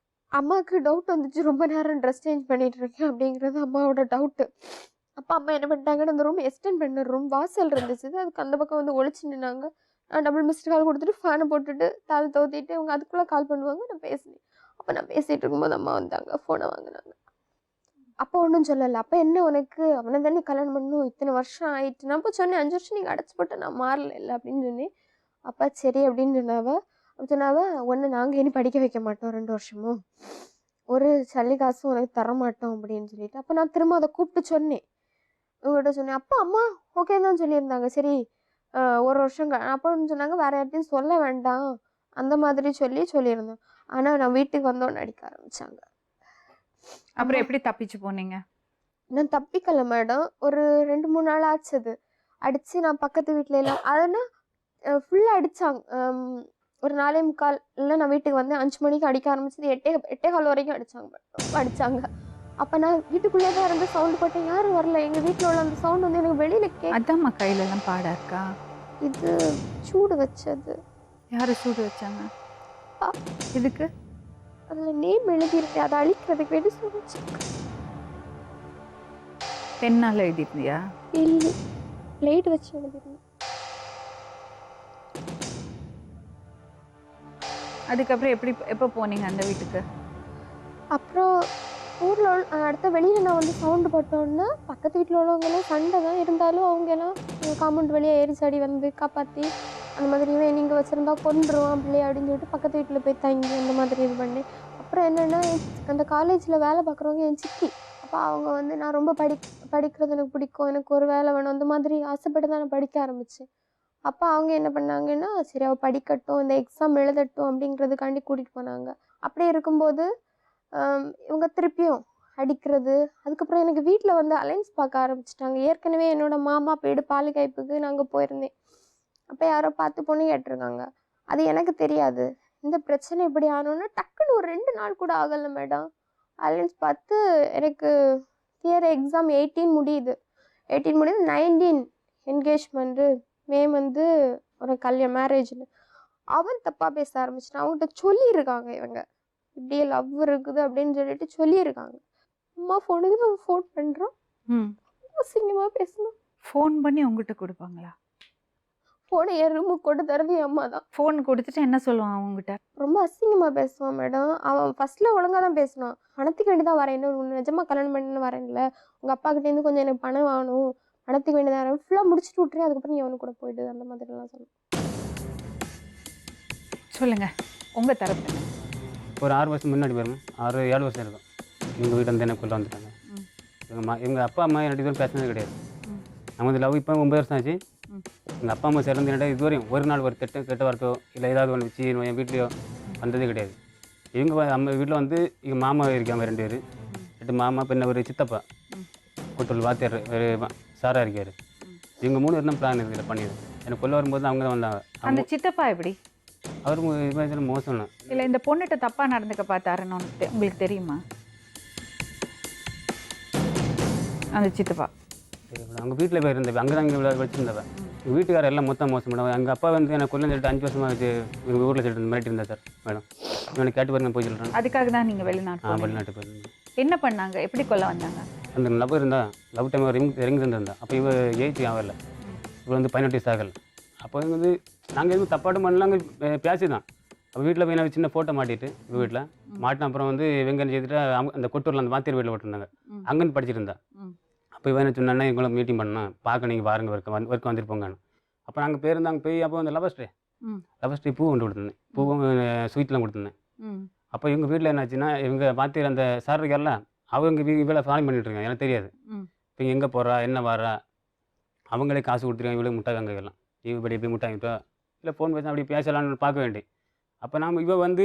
அம்மாவுக்கு டவுட் வந்துச்சு, ரொம்ப நேரம் ட்ரெஸ் சேஞ்ச் பண்ணிட்டு இருக்கேன் அப்படிங்கிறது அம்மாவோட டவுட்டு. அப்போ அம்மா என்ன பண்ணிட்டாங்கன்னு அந்த ரூம் எக்ஸ்டெண்ட் பண்ண ரூம் வாசல் இருந்துச்சு, அதுக்கு அந்த பக்கம் வந்து ஒழிச்சு நின்னாங்க. நான் டபுள் மிஸ்டு கால் கொடுத்துட்டு ஃபேனை போட்டுட்டு தாள் தோத்திட்டு அவங்க அதுக்குள்ளே கால் பண்ணுவாங்க. நான் பேசினேன். அப்போ நான் பேசிகிட்டு இருக்கும்போது அம்மா வந்தாங்க, ஃபோனை வாங்கினாங்க. அப்போ ஒன்றும் சொல்லலை. அப்போ என்ன உனக்கு அவனை தானே கல்யாணம் பண்ணணும், இத்தனை வருஷம் ஆயிட்டு. நான் அப்போ சொன்னேன் 5 வருஷம் நீங்கள் அடைச்சி போட்டு நான் மாறல இல்லை அப்படின்னு சொன்னேன். அப்பா சரி அப்படின்னு சொன்னாவ ஒன்று நாங்கள் இனி படிக்க வைக்க மாட்டோம் 2 வருஷமும், ஒரு சல்லி காசும் உனக்கு தர மாட்டோம் அப்படின்னு சொல்லிட்டு. அப்போ நான் திரும்ப அதை கூப்பிட்டு சொன்னேன், இவங்ககிட்ட சொன்னேன். அப்போ அம்மா ஓகே தான் சொல்லியிருந்தாங்க. சரி 1 வருஷம் அப்போன்னு சொன்னாங்க வேற யார்ட்டையும் சொல்ல வேண்டாம் அந்த மாதிரி சொல்லியிருந்தோம். ஆனால் நான் வீட்டுக்கு வந்தோன்னு அடிக்க ஆரம்பிச்சாங்க. அப்புறம் எப்படி தப்பிச்சு போனீங்க? நான் தப்பிக்கல மேடம், ஒரு 2-3 நாள் ஆச்சு. அது அடித்து நான் பக்கத்து வீட்டில எல்லாம் அதனால் ஃபுல்லாக அடித்தாங்க. ஒரு 4:45 இல்லை நான் வீட்டுக்கு வந்தேன். 5 மணிக்கு அடிக்க ஆரம்பிச்சது 8:15 வரைக்கும் அடித்தாங்க. அப்போ நான் வீட்டுக்குள்ளே தான் இருந்து சவுண்டு போட்டேன், யாரும் வரல. எங்கள் வீட்டில் உள்ள அந்த சவுண்ட் வந்து எனக்கு வெளியில் அதாம்மா கையிலலாம் பாடா இருக்கா? இது சூடு வச்சது. யார் சூடு வச்சாங்க? இதுக்கு அதில் நேம் எழுதியிருக்கேன், அதை அழிக்கிறதுக்கு வேண்டி சூடு வச்சிருக்கேன். பெண்ணால் எழுதிருந்தியா? இல்லை, லைட் வச்சு எழுதிருந்தேன். அதுக்கப்புறம் எப்போ போனீங்க அந்த வீட்டுக்கு? அப்புறம் ஊரில் அடுத்த வெளியில் நான் வந்து சவுண்டு போட்டோன்னா பக்கத்து வீட்டில் உள்ளவங்கெல்லாம் சண்டை தான் இருந்தாலும் அவங்கெல்லாம் காம்பவுண்ட் வெளியே ஏறி சாடி வந்து காப்பாற்றி அந்த மாதிரி நீங்கள் வச்சுருந்தா கொண்டுருவான் பிள்ளை அப்படின்னு சொல்லிட்டு பக்கத்து வீட்டில் போய் தங்கி அந்த மாதிரி இது பண்ணி. அப்புறம் என்னென்னா அந்த காலேஜில் வேலை பார்க்குறவங்க என் சித்தி. அப்போ அவங்க வந்து நான் ரொம்ப படிக்கிறது எனக்கு பிடிக்கும், எனக்கு ஒரு வேலை வேணும் அந்த மாதிரி ஆசைப்பட்டு தான் நான் படிக்க ஆரம்பித்தேன். அப்போ அவங்க என்ன பண்ணாங்கன்னா சரி அவள் படிக்கட்டும், இந்த எக்ஸாம் எழுதட்டும் அப்படிங்கிறதுக்காண்டி கூட்டிகிட்டு போனாங்க. அப்படியே இருக்கும்போது இவங்க திருப்பியும் அடிக்கிறது. அதுக்கப்புறம் எனக்கு வீட்டில் வந்து அலைன்ஸ் பார்க்க ஆரம்பிச்சிட்டாங்க. ஏற்கனவே என்னோடய மாமா வீடு பாலுகாய்ப்புக்கு நாங்கள் போயிருந்தேன். அப்போ யாரோ பார்த்து பொண்ணு கேட்டிருக்காங்க, அது எனக்கு தெரியாது. இந்த பிரச்சனை இப்படி ஆனோன்னா டக்குன்னு ஒரு 2 நாள் கூட ஆகலை மேடம். அலைன்ஸ் பார்த்து எனக்கு தியரி எக்ஸாம் 18 முடியுது. 19 என்கேஜ்மெண்ட்டு, மே வந்து ஒரு கல்யாணம் மேரேஜ்னு. அவன் தப்பாக பேச ஆரம்பிச்சிட்டான். அவங்ககிட்ட சொல்லியிருக்காங்க இவங்க இப்படியே லவ் இருக்குது அப்படின்னு சொல்லிட்டு சொல்லியிருக்காங்க. அம்மா ஃபோனுக்கு நம்ம ஃபோன் பண்ணுறோம், அசிங்கமாக பேசணும். ஃபோன் பண்ணி உங்ககிட்ட கொடுப்பாங்களா? ஃபோனை என் ரூமுக்கு கொண்டு தரது என் அம்மா தான். ஃபோன் கொடுத்துட்டு என்ன சொல்லுவான் அவங்ககிட்ட? ரொம்ப அசிங்கமாக பேசுவான் மேடம். அவன் ஃபஸ்ட்டில் ஒழுங்காக தான் பேசினான், பணத்துக்கு வேண்டி தான் வரேன், இன்னும் நிஜமாக கல்யாணம் பண்ணு வரேன்ல, உங்கள் அப்பா கிட்டேருந்து கொஞ்சம் எனக்கு பணம் வாங்கணும், பணத்துக்கு வேண்டி தான் வரேன், ஃபுல்லாக முடிச்சுட்டு விட்டுறேன், அதுக்கப்புறம் நீ அவனு கூட போயிட்டு அந்த மாதிரிலாம் சொல்லுவேன். சொல்லுங்கள் உங்கள் தரப்பு. ஒரு 6 வருஷம் முன்னாடி வரும், 6-7 வருஷம் இருக்கும். எங்கள் வீட்டில் வந்து எனக்குள்ளே வந்துட்டாங்க. எங்கள் அப்பா அம்மா என்னோட இதுவரை பேசினது கிடையாது. நம்ம வந்து லவ் இப்போ 9 வருஷம் ஆச்சு. எங்கள் அப்பா அம்மா சேர்ந்து என்னடா இதுவரையும் ஒரு நாள் ஒரு கெட்ட வார்த்தையோ இல்லை ஏதாவது ஒன்று வச்சு என் வீட்லையோ வந்ததே கிடையாது. இவங்க நம்ம வீட்டில் வந்து எங்கள் மாமா இருக்காங்க 2 பேர், 8 மாமா, பின்ன ஒரு சித்தப்பா கூட்டல் வாத்தியார் ஒரு சாராக இருக்கார். இவங்க 3 பேரும் பிளான் இருக்குது பண்ணியது. எனக்கு கொள்ள வரும்போது அவங்க தான் வந்தாங்க. அந்த சித்தப்பா எப்படி? அவர் இது மோசம்னா இல்லை இந்த பொண்ணுகிட்ட தப்பாக நடந்துக்க பார்த்தாருன்னு உங்களுக்கு தெரியுமா? அந்த சித்தப்பா அவங்க வீட்டில் போய் இருந்தவ, அங்கே தான் இங்கே வச்சுருந்தவ. எங்கள் வீட்டுக்காரர் எல்லாம் மொத்தம் மோசம் மேடம். எங்கள் அப்பா வந்து எனக்கு கொள்ள சொல்லிட்டு 5 வருஷமாக வச்சு எங்கள் ஊரில் சொல்லிட்டு மிரட்டி இருந்தா சார் மேடம். இவனை கேட்டு பாருங்க போய் சொல்கிறேன். அதுக்காக தான் நீங்கள் வெளிநாட்டு வெளிநாட்டு போயிருந்தேன். என்ன பண்ணாங்க, எப்படி கொள்ள வந்தாங்க? அந்த லவ் இருந்தால் லவ் டைம் இறங்கி இருந்திருந்தா. அப்போ இவ 8 ஆகலை, இவள் வந்து 18 வயசு ஆகலை. அப்போ வந்து நாங்கள் எதுவும் தப்பாட்டும் பண்ணலாங்க பேசி தான். அப்போ வீட்டில் போய் நான் சின்ன ஃபோட்டோ மாட்டிட்டு இவங்க வீட்டில் மாட்டின அப்புறம் வந்து இவங்க என்ன செய்துட்டு அந்த கொட்டூரில் அந்த வாத்தியார் வீட்டில் விட்டுருந்தாங்க, அங்கேருந்து படிச்சுட்டு இருந்தா. அப்போ இவன் என்ன சொன்னா எங்களை மீட்டிங் பண்ணணும் பார்க்க நீங்கள் வாருங்க ஒர்க்கு வந்துட்டு போங்கன்னு. அப்போ நாங்கள் போயிருந்தோம். அங்கே போய் அப்போ அந்த லவஸ்ட்ரி ம். பூ கொண்டு கொடுத்துருந்தேன். பூவும் ஸ்வீட்லாம் கொடுத்துருந்தேன். ம். அப்போ எங்கள் வீட்டில் என்னாச்சுன்னா, இவங்க பார்த்து அந்த சார் இருக்கார்ல, அவங்க இவ்வளோ ஃபாலோ பண்ணிட்டு இருக்காங்க. எனக்கு தெரியாது. ம். இப்போ எங்கே போகிறா என்ன வரா, அவங்களே காசு கொடுத்துருக்காங்க. இவ்வளோ முட்டை வாங்கலாம், இப்படி எப்படி முட்டை வாங்கிட்டோம், இல்லை ஃபோன் பேச அப்படி பேசலான்னு பார்க்க வேண்டி. அப்போ நாம் இவ வந்து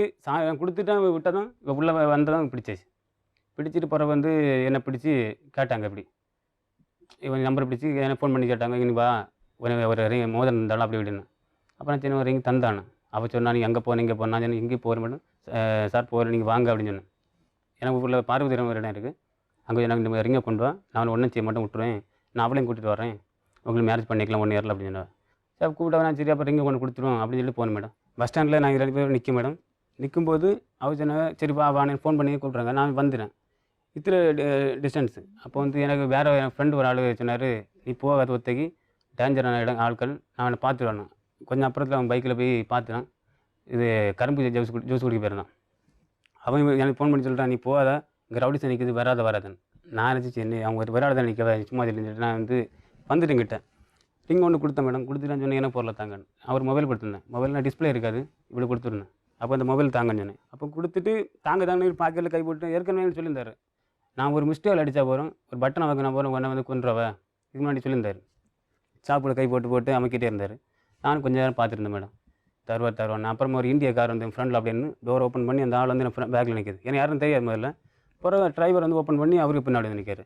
கொடுத்துட்டு விட்டதும் இவ உள்ள வந்ததும் பிடிச்சாச்சு. பிடிச்சிட்டு போகிற வந்து என்னை பிடிச்சி கேட்டாங்க. இப்படி இவன் நம்பரை பிடிச்சி என்ன ஃபோன் பண்ணி கேட்டாங்க, இனி வா ஒரு ரிங் மோதிரம் இருந்தாலும் அப்படி இப்படின்னு. அப்புறம் சின்ன ஒரு ரிங் தந்தானு. அவள் சொன்னா, நீ எங்கே போன இங்கே போனா, நான் இங்கேயும் போகிற மேடம் சார் போகிறேன், நீங்கள் வாங்க அப்படின்னு சொன்னேன். எனக்கு உள்ள பார்வதி ஒரு இடம் இருக்குது, அங்கே எனக்கு இந்த ரிங்கை கொண்டு வா, நான் ஒன்றும் செய்ய மட்டும் விட்டுருவேன், நான் அவளையும் கூட்டிகிட்டு வரேன், உங்களுக்கு மேரேஜ் பண்ணிக்கலாம் 1 இயரில் அப்படின்னு சொன்னேன். சார் கூப்பிட்டா நான் சரி அப்போ ரிங்கை கொண்டு கொடுத்துருவோம் அப்படின்னு சொல்லி போனேன் மேடம். பஸ் ஸ்டாண்டில் நாங்கள் 2 பேரும் நிற்கும் மேடம். நிற்கும்போது அவள் சொன்னாங்க, சரி வா வான்னு ஃபோன் பண்ணி கூப்பிட்றாங்க. நான் வந்துடுறேன். இத்தனை டிஸ்டன்ஸு. அப்போ வந்து எனக்கு வேறு என் ஃப்ரெண்டு ஒரு ஆள் சொன்னார், நீ போகாத ஒத்தைக்கு டேஞ்சரான ஆட்கள், நான் அவனை பார்த்துட்டு வரணும். கொஞ்சம் அப்புறத்தில் அவன் பைக்கில் போய் பார்த்துறான், இது கரும்பு ஜூஸ் குடிக்க போயிருந்தான். அவன் எனக்கு ஃபோன் பண்ணி சொல்லிட்டான், நீ போகாத, இங்கே ரவுடிஸ் நிற்குது, வராதுன்னு. நான் நினச்சி என்ன அவங்க ஒரு வராதான் நிற்கவே சும்மா சொல்லிட்டு நான் வந்து வந்துட்டு கிட்டேன். ரிங் ஒன்று கொடுத்தேன் மேடம். கொடுத்துட்டு சொன்னேன், என்ன பொருளை தாங்கன்னு. அவர் மொபைல் கொடுத்துருந்தேன். மொபைலில் டிஸ்பிளே இருக்காது, இப்படி கொடுத்துருந்தேன். அப்போ அந்த மொபைல் தாங்கன்னு சொன்னேன். அப்போ கொடுத்துட்டு தாங்கன்னு பாக்கெட்டில் கை போட்டு ஏற்கனவே சொல்லியிருந்தார், நான் ஒரு மிஸ்டேக் அடித்தா போகிறோம், ஒரு பட்டனை வாங்கினா போகிறோம், உன்னை வந்து கொண்டுருவா இதுக்கு முன்னாடி சொல்லியிருந்தார். சாப்பிட கை போட்டு அமைக்கிட்டே இருந்தார். நானும் கொஞ்சம் நேரம் பார்த்துருந்தேன் மேடம். தருவார். நான் அப்புறமா ஒரு இந்தியா கார் வந்து என் ஃப்ரெண்டில் அப்படின்னு டோர் ஓப்பன் பண்ணி அந்த ஆள் வந்து என் பேக்கில் நிற்கிது. ஏன்னா யாரும் தெரியாது முதல்ல. அப்புறம் டிரைவர் வந்து ஓப்பன் பண்ணி அவருக்கு பின்னாடி வந்து நிற்காரு.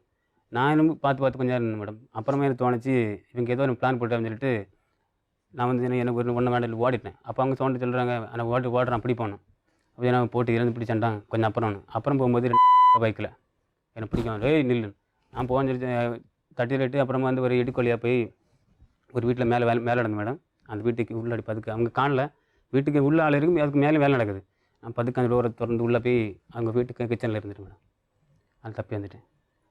நான் இன்னும் பார்த்து கொஞ்சம் நேரம் இருந்தேன் மேடம். அப்புறமே எனக்கு தோணுச்சு, இவங்க ஏதோ எனக்கு பிளான் போட்டான்னு சொல்லிட்டு நான் வந்து எனக்கு ஒரு 1 வேண்டில் ஓடிட்டேன். அப்போ அவங்க சோண்டு சொல்கிறாங்க, நான் ஓடுறேன் அப்படி போனேன். அப்படி நான் போட்டு இருந்து பிடிச்சான்டான் கொஞ்சம் அப்புறம் போகும்போது 2 பைக்கில் எனக்கு பிடிக்கும், ஏய் நில்லு. நான் போகன்னு சொல்லி தட்டிட்டு அப்புறமா வந்து ஒரு இடுக்கொலியாக போய் ஒரு வீட்டில் மேலே நடந்தேன் மேடம். அந்த வீட்டுக்கு உள்ளாடி பதுக்கு அவங்க காணல, வீட்டுக்கு உள்ள ஆள் இருக்கும், அதுக்கு மேலே வேலை நடக்குது. நான் பதுக்கு அந்த டோரை திறந்து உள்ளே போய் அவங்க வீட்டுக்கு கிச்சனில் இருந்துட்டு மேடம். அது தப்பி வந்துட்டு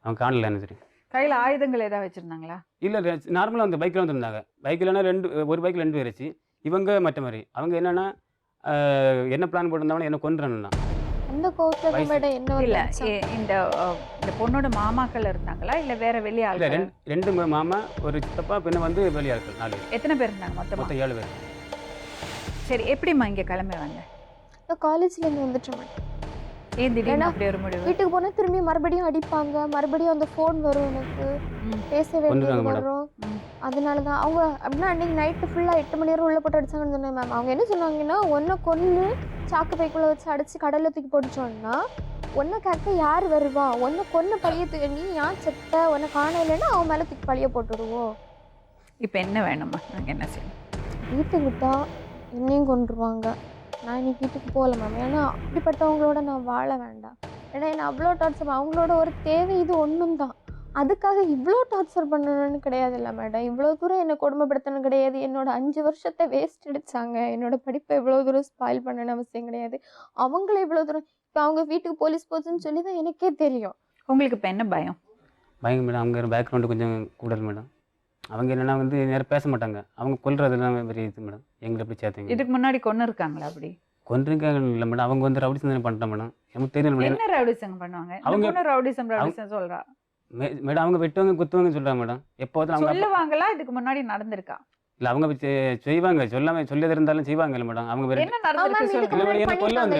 அவங்க காணல என்ன தெரியும். கையில் ஆயுதங்கள் ஏதாவது வச்சுருந்தாங்களா? இல்லை நார்மலாக அந்த பைக்கில் வந்துருந்தாங்க. பைக்கில்னா ஒரு பைக்கில் 2 பேருச்சு. இவங்க மற்ற மாதிரி அவங்க என்னென்னா என்ன பிளான் போட்டிருந்தாலும் என்ன கொண்டுறேன்னா அந்த கோவத்தில் மேடம் என்ன இல்லை இந்த பொண்ணோட மாமாக்கள் இருந்தாங்களா இல்லை வேற வெளியே இல்லை ஆள்? 2 மாமா ஒரு சித்தப்பா பின்ன வந்து வெளியாட்கள் 4 பேர். எத்தனை பேர் இருந்தாங்க மொத்தம்? 7 பேர். சரி, எப்படிம்மா இங்கே கிளம்பி வாங்க? நான் காலேஜ்லேருந்து வந்துட்டேன் மேடம். ஏன் திடீர்னு அப்படி ஒரு முடிவு? வீட்டுக்கு போனால் திரும்பி மறுபடியும் அடிப்பாங்க, மறுபடியும் அந்த ஃபோன் வரும், எனக்கு பேச வேண்டியது வரும். அதனால தான் அவங்க அப்படின்னா அன்றைக்கி நைட்டு ஃபுல்லாக 8 மணி நேரம் உள்ளே போட்டு அடிச்சாங்கன்னு சொன்னேன் மேம். அவங்க என்ன சொன்னாங்கன்னா, ஒன்றை கொன்று சாக்கு பைக்குள்ளே வச்சு அடித்து கடலில் தூக்கி போட்டுச்சோன்னா ஒன்றை கேட்க யார் வருவா, ஒன்றை கொன்று பழிய நீ ஏன் செத்த, ஒன்றை காணலைன்னா அவன் மேலே தூக்கி பழிய போட்டுடுவோம். இப்போ என்ன வேணுமா? நாங்கள் என்ன செய்யணும்? வீட்டுக்கு விட்டால் என்னையும் கொண்டுருவாங்க. நான் இன்னைக்கு வீட்டுக்கு போகல மேம். ஏன்னா அப்படிப்பட்டவங்களோட நான் வாழ வேண்டாம். ஏன்னா என்ன அவ்வளோ டார்ச்சர், அவங்களோட ஒரு தேவை இது ஒன்றும் தான். அதுக்காக இவ்வளோ டார்ச்சர் பண்ணணும்னு கிடையாது இல்லை மேடம். இவ்வளோ தூரம் என்னை கொடுமைப்படுத்தணும் கிடையாது. என்னோட 5 வருஷத்தை வேஸ்ட் அடித்தாங்க. என்னோடய படிப்பை இவ்வளோ தூரம் ஸ்பாயில் பண்ணணும்னு அவசியம் கிடையாது. அவங்களே இவ்வளோ தூரம் இப்போ அவங்க வீட்டுக்கு போலீஸ் போச்சுன்னு சொல்லி தான் எனக்கே தெரியும். உங்களுக்கு இப்போ என்ன பயம்? மேடம் அவங்க பேக்ரவுண்டு கொஞ்சம் கூடல் மேடம். அவங்க என்னென்னா வந்து நேரம் பேச மாட்டாங்க. அவங்க கொல்றதுலாம் பெரிய இது மேடம். எங்களை எப்படி சேர்த்தீங்க? இதுக்கு முன்னாடி கொன்று இருக்காங்களா? அப்படி கொன்றிருக்காங்க இல்லை மேடம். அவங்க வந்து ரவுடிசம் பண்ணிட்டேன் மேடம். எனக்கு தெரியல மேடம். என்ன ரவுடிசம் பண்ணுவாங்க? அவங்க அவங்க ரவுடிசம் சொல்றா மேடம். அவங்க வெட்டுவாங்க குத்துவாங்க சொல்கிறாங்க மேடம். எப்போதும் அவங்க சொல்லுவாங்களா? இதுக்கு முன்னாடி நடந்திருக்கா? இல்லை அவங்க செய்வாங்க, சொல்லது இருந்தாலும் செய்வாங்க இல்லை மேடம். அவங்க என்ன நடந்திருக்கு சொல்லுங்க.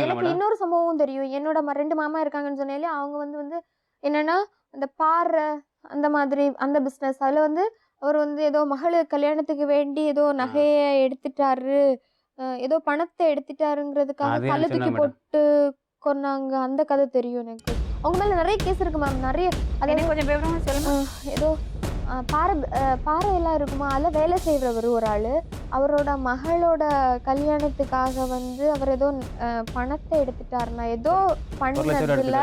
எனக்கு இன்னொரு சம்பவம் தெரியும். என்னோட 2 மாமா இருக்காங்கன்னு சொன்னாலே அவங்க வந்து என்னன்னா அந்த பாறை அந்த மாதிரி அந்த பிஸ்னஸ் அதில் வந்து அவர் வந்து ஏதோ மகளு கல்யாணத்துக்கு வேண்டி ஏதோ நகையை எடுத்துட்டாரு, ஏதோ பணத்தை எடுத்துட்டாருங்கிறதுக்காக கல்லை தூக்கி போட்டு கொன்னாங்க. அந்த கதை தெரியும் எனக்கு. அவங்க மேலே நிறைய கேஸ் இருக்கு மேம். நிறைய அதே கொஞ்சம் விவரமா சொல்லுங்க. ஏதோ பாறையெல்லாம் இருக்குமா, அதில் வேலை செய்கிறவர் ஒரு ஆள். அவரோட மகளோட கல்யாணத்துக்காக வந்து அவர் ஏதோ பணத்தை எடுத்துட்டாருன்னா ஏதோ பண்ணதில்ல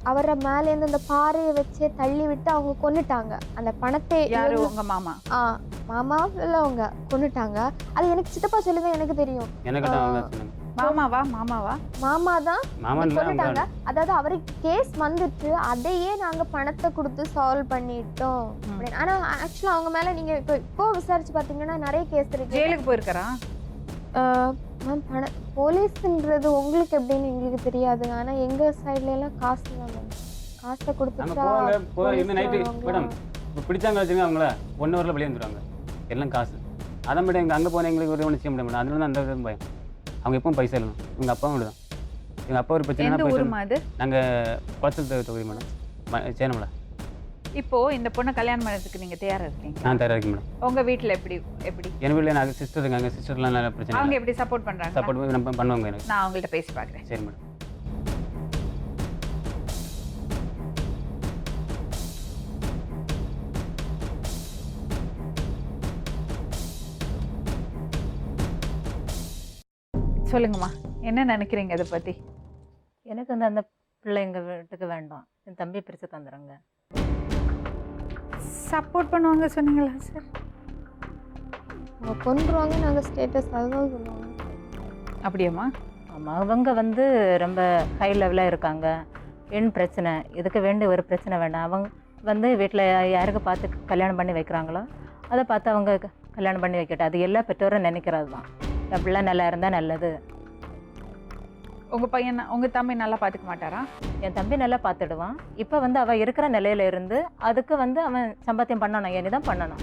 அவரை மேலேருந்து அந்த பாறையை வச்சே தள்ளி விட்டு அவங்க கொன்னுட்டாங்க. அந்த பணத்தை யாரு? உங்க மாமா? மாமா இல்லை அவங்க கொன்னுட்டாங்க. அது எனக்கு சித்தப்பா சொல்லுங்க, எனக்கு தெரியும். மாமா தான் கொன்னுட்டாங்க. அதாவது அவருக்கு கேஸ் வந்துட்டு அதையே நாங்க பணத்தை கொடுத்து சால்வ் பண்ணிட்டோம். ஆனா ஆக்சுவலா அவங்க மேல நீங்க இப்போ விசாரிச்சு பாத்தீங்கன்னா நிறைய கேஸ் இருக்கு. ஜெயிலுக்கு போயிருக்காரா மேம்? போலீஸ்ன்றது உங்களுக்கு எப்படின்னு எங்களுக்கு தெரியாது. ஆனா எங்க சைட்ல எல்லாம் காசு தான் மேம். காசை கொடுத்துட்டா மேடம் பிடிச்சாங்க வச்சுங்க அவங்கள 1 ஹவர்ல வெளியே வந்துடுவாங்க. எல்லாம் காசு. அதை விட எங்கள் அங்கே போனால் எங்களுக்கு ஒரு ஒன்று செய்ய முடிய மாட்டோம். அதில் தான் அந்த ஒரு பயம். அவங்க எப்பவும் பைசா இல்லைணும். எங்கள் அப்பாவும் இப்படி தான். எங்கள் அப்பா ஒரு எந்த பிரச்சனை ஊருமா அது? நாங்கள் குளச்சல் தொகுதி மேடம், சேனமலை. இப்போ இந்த பொண்ணை கல்யாணம் பண்ணதுக்கு நீங்க தயாரா இருக்கீங்க? நான் தயாராக இருக்கேன் மேடம். உங்க வீட்ல எப்படி எப்படி என் வீட்டில் எனக்கு சிஸ்டர் இருக்காங்க. சிஸ்டர்லாம் நல்ல பிரச்சனை அவங்க எப்படி சப்போர்ட் பண்றாங்க? சப்போர்ட் நம்ம பண்ணுவாங்க எனக்கு. நான் அவங்கள்ட்ட பேசி பார்க்குறேன். சரி மேடம். சொல்லுங்கம்மா, என்ன நினைக்கிறீங்க இதை பத்தி? எனக்கு வந்து அந்த பிள்ளை எங்கள் வீட்டுக்கு வேண்டாம். என் தம்பி பிரித்து தந்துடுங்க. சப்போர்ட் பண்ணுவாங்க சொன்னீங்களா சார்? அவங்க கொண்டுருவாங்க, நாங்கள் ஸ்டேட்டஸ் அதுதான் சொல்லுவாங்க. அப்படியாம்மா? ஆமாம், அவங்க வந்து ரொம்ப ஹை லெவலாக இருக்காங்க. என் பிரச்சனை இதுக்கு வேண்டிய ஒரு பிரச்சனை வேண்டாம். அவங்க வந்து வீட்டில் யாருக்கு பார்த்து கல்யாணம் பண்ணி வைக்கிறாங்களோ அதை பார்த்து அவங்க கல்யாணம் பண்ணி வைக்கட்டும். அது எல்லா பெற்றோரும் நினைக்கிறது தான். என் பிள்ளை நல்லா இருந்தால் நல்லது. உங்க பையன் உங்க தம்பி நல்லா பாத்துக்க மாட்டாரா? என் தம்பி நல்லா பார்த்துடுவான். இப்போ வந்து அவள் இருக்கிற நிலையில இருந்து அதுக்கு வந்து அவன் சம்பாத்தியம் பண்ணணும், இனி தான் பண்ணணும்.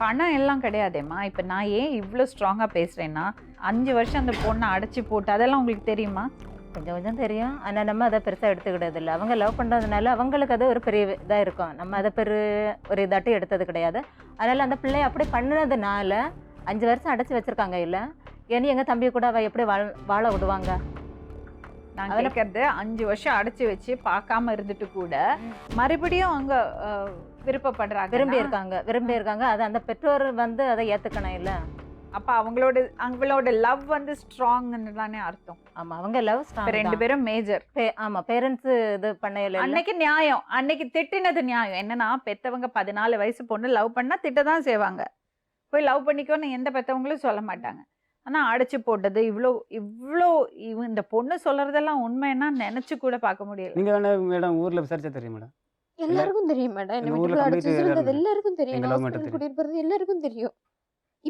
பணம் எல்லாம் கிடையாதேம்மா. இப்போ நான் ஏன் இவ்வளோ ஸ்ட்ராங்காக பேசுகிறேன்னா, 5 வருஷம் அந்த பொண்ணை அடைச்சி போட்டு அதெல்லாம் உங்களுக்கு தெரியுமா? கொஞ்சம் கொஞ்சம் தெரியும். ஆனால் நம்ம அதை பெருசாக எடுத்துக்கிட்டது இல்லை. அவங்க லவ் பண்ணுறதுனால அவங்களுக்கு அது ஒரு பெரிய இதாக இருக்கும். நம்ம அதை ஒரு இதாட்டி எடுத்தது கிடையாது. அதனால் அந்த பிள்ளைய அப்படி பண்ணதுனால 5 வருஷம் அடைச்சி வச்சுருக்காங்க. இல்லை இனி எங்கள் தம்பியை கூட அவள் எப்படி வாழ விடுவாங்க? நான் கேட்கறது 5 வருஷம் அடைச்சி வச்சு பார்க்காம இருந்துட்டு கூட மறுபடியும் அவங்க விருப்பப்படுறாங்க, விரும்பி இருக்காங்க. அது அந்த பெற்றோர் வந்து அதை ஏற்றுக்கணும். இல்லை அப்போ அவங்களோட லவ் வந்து ஸ்ட்ராங்னு தானே அர்த்தம்? ஆமாம், அவங்க லவ் ஸ்ட்ராங். 2 பேரும் மேஜர். ஆமாம், பேரண்ட்ஸு இது பண்ணல. அன்னைக்கு நியாயம், அன்னைக்கு திட்டினது நியாயம். என்னன்னா, பெத்தவங்க 14 வயசு பொண்ணு லவ் பண்ணா திட்ட தான் செய்வாங்க. போய் லவ் பண்ணிக்கோன்னு எந்த பெத்தவங்களும் சொல்ல மாட்டாங்க. ஆனால் அடைச்சி போட்டது இவ்வளோ இந்த பொண்ணு சொல்றதெல்லாம் உண்மைன்னா நினைச்சு கூட பார்க்க முடியல. நீங்கள் வேணா மேடம் ஊரில் விசாரிச்சா தெரியும் மேடம். எல்லாருக்கும் தெரியும் மேடம். என்ன ஊர்ல வீட்டுக்குள்ள அடிச்சு கம்ப்ளீட் சொல்றது எல்லாருக்கும் தெரியும். எங்க நான் love matter ஹாஸ்பிட்டல் தெரியும். கூட்டிட்டு போறது எல்லாருக்கும் தெரியும்.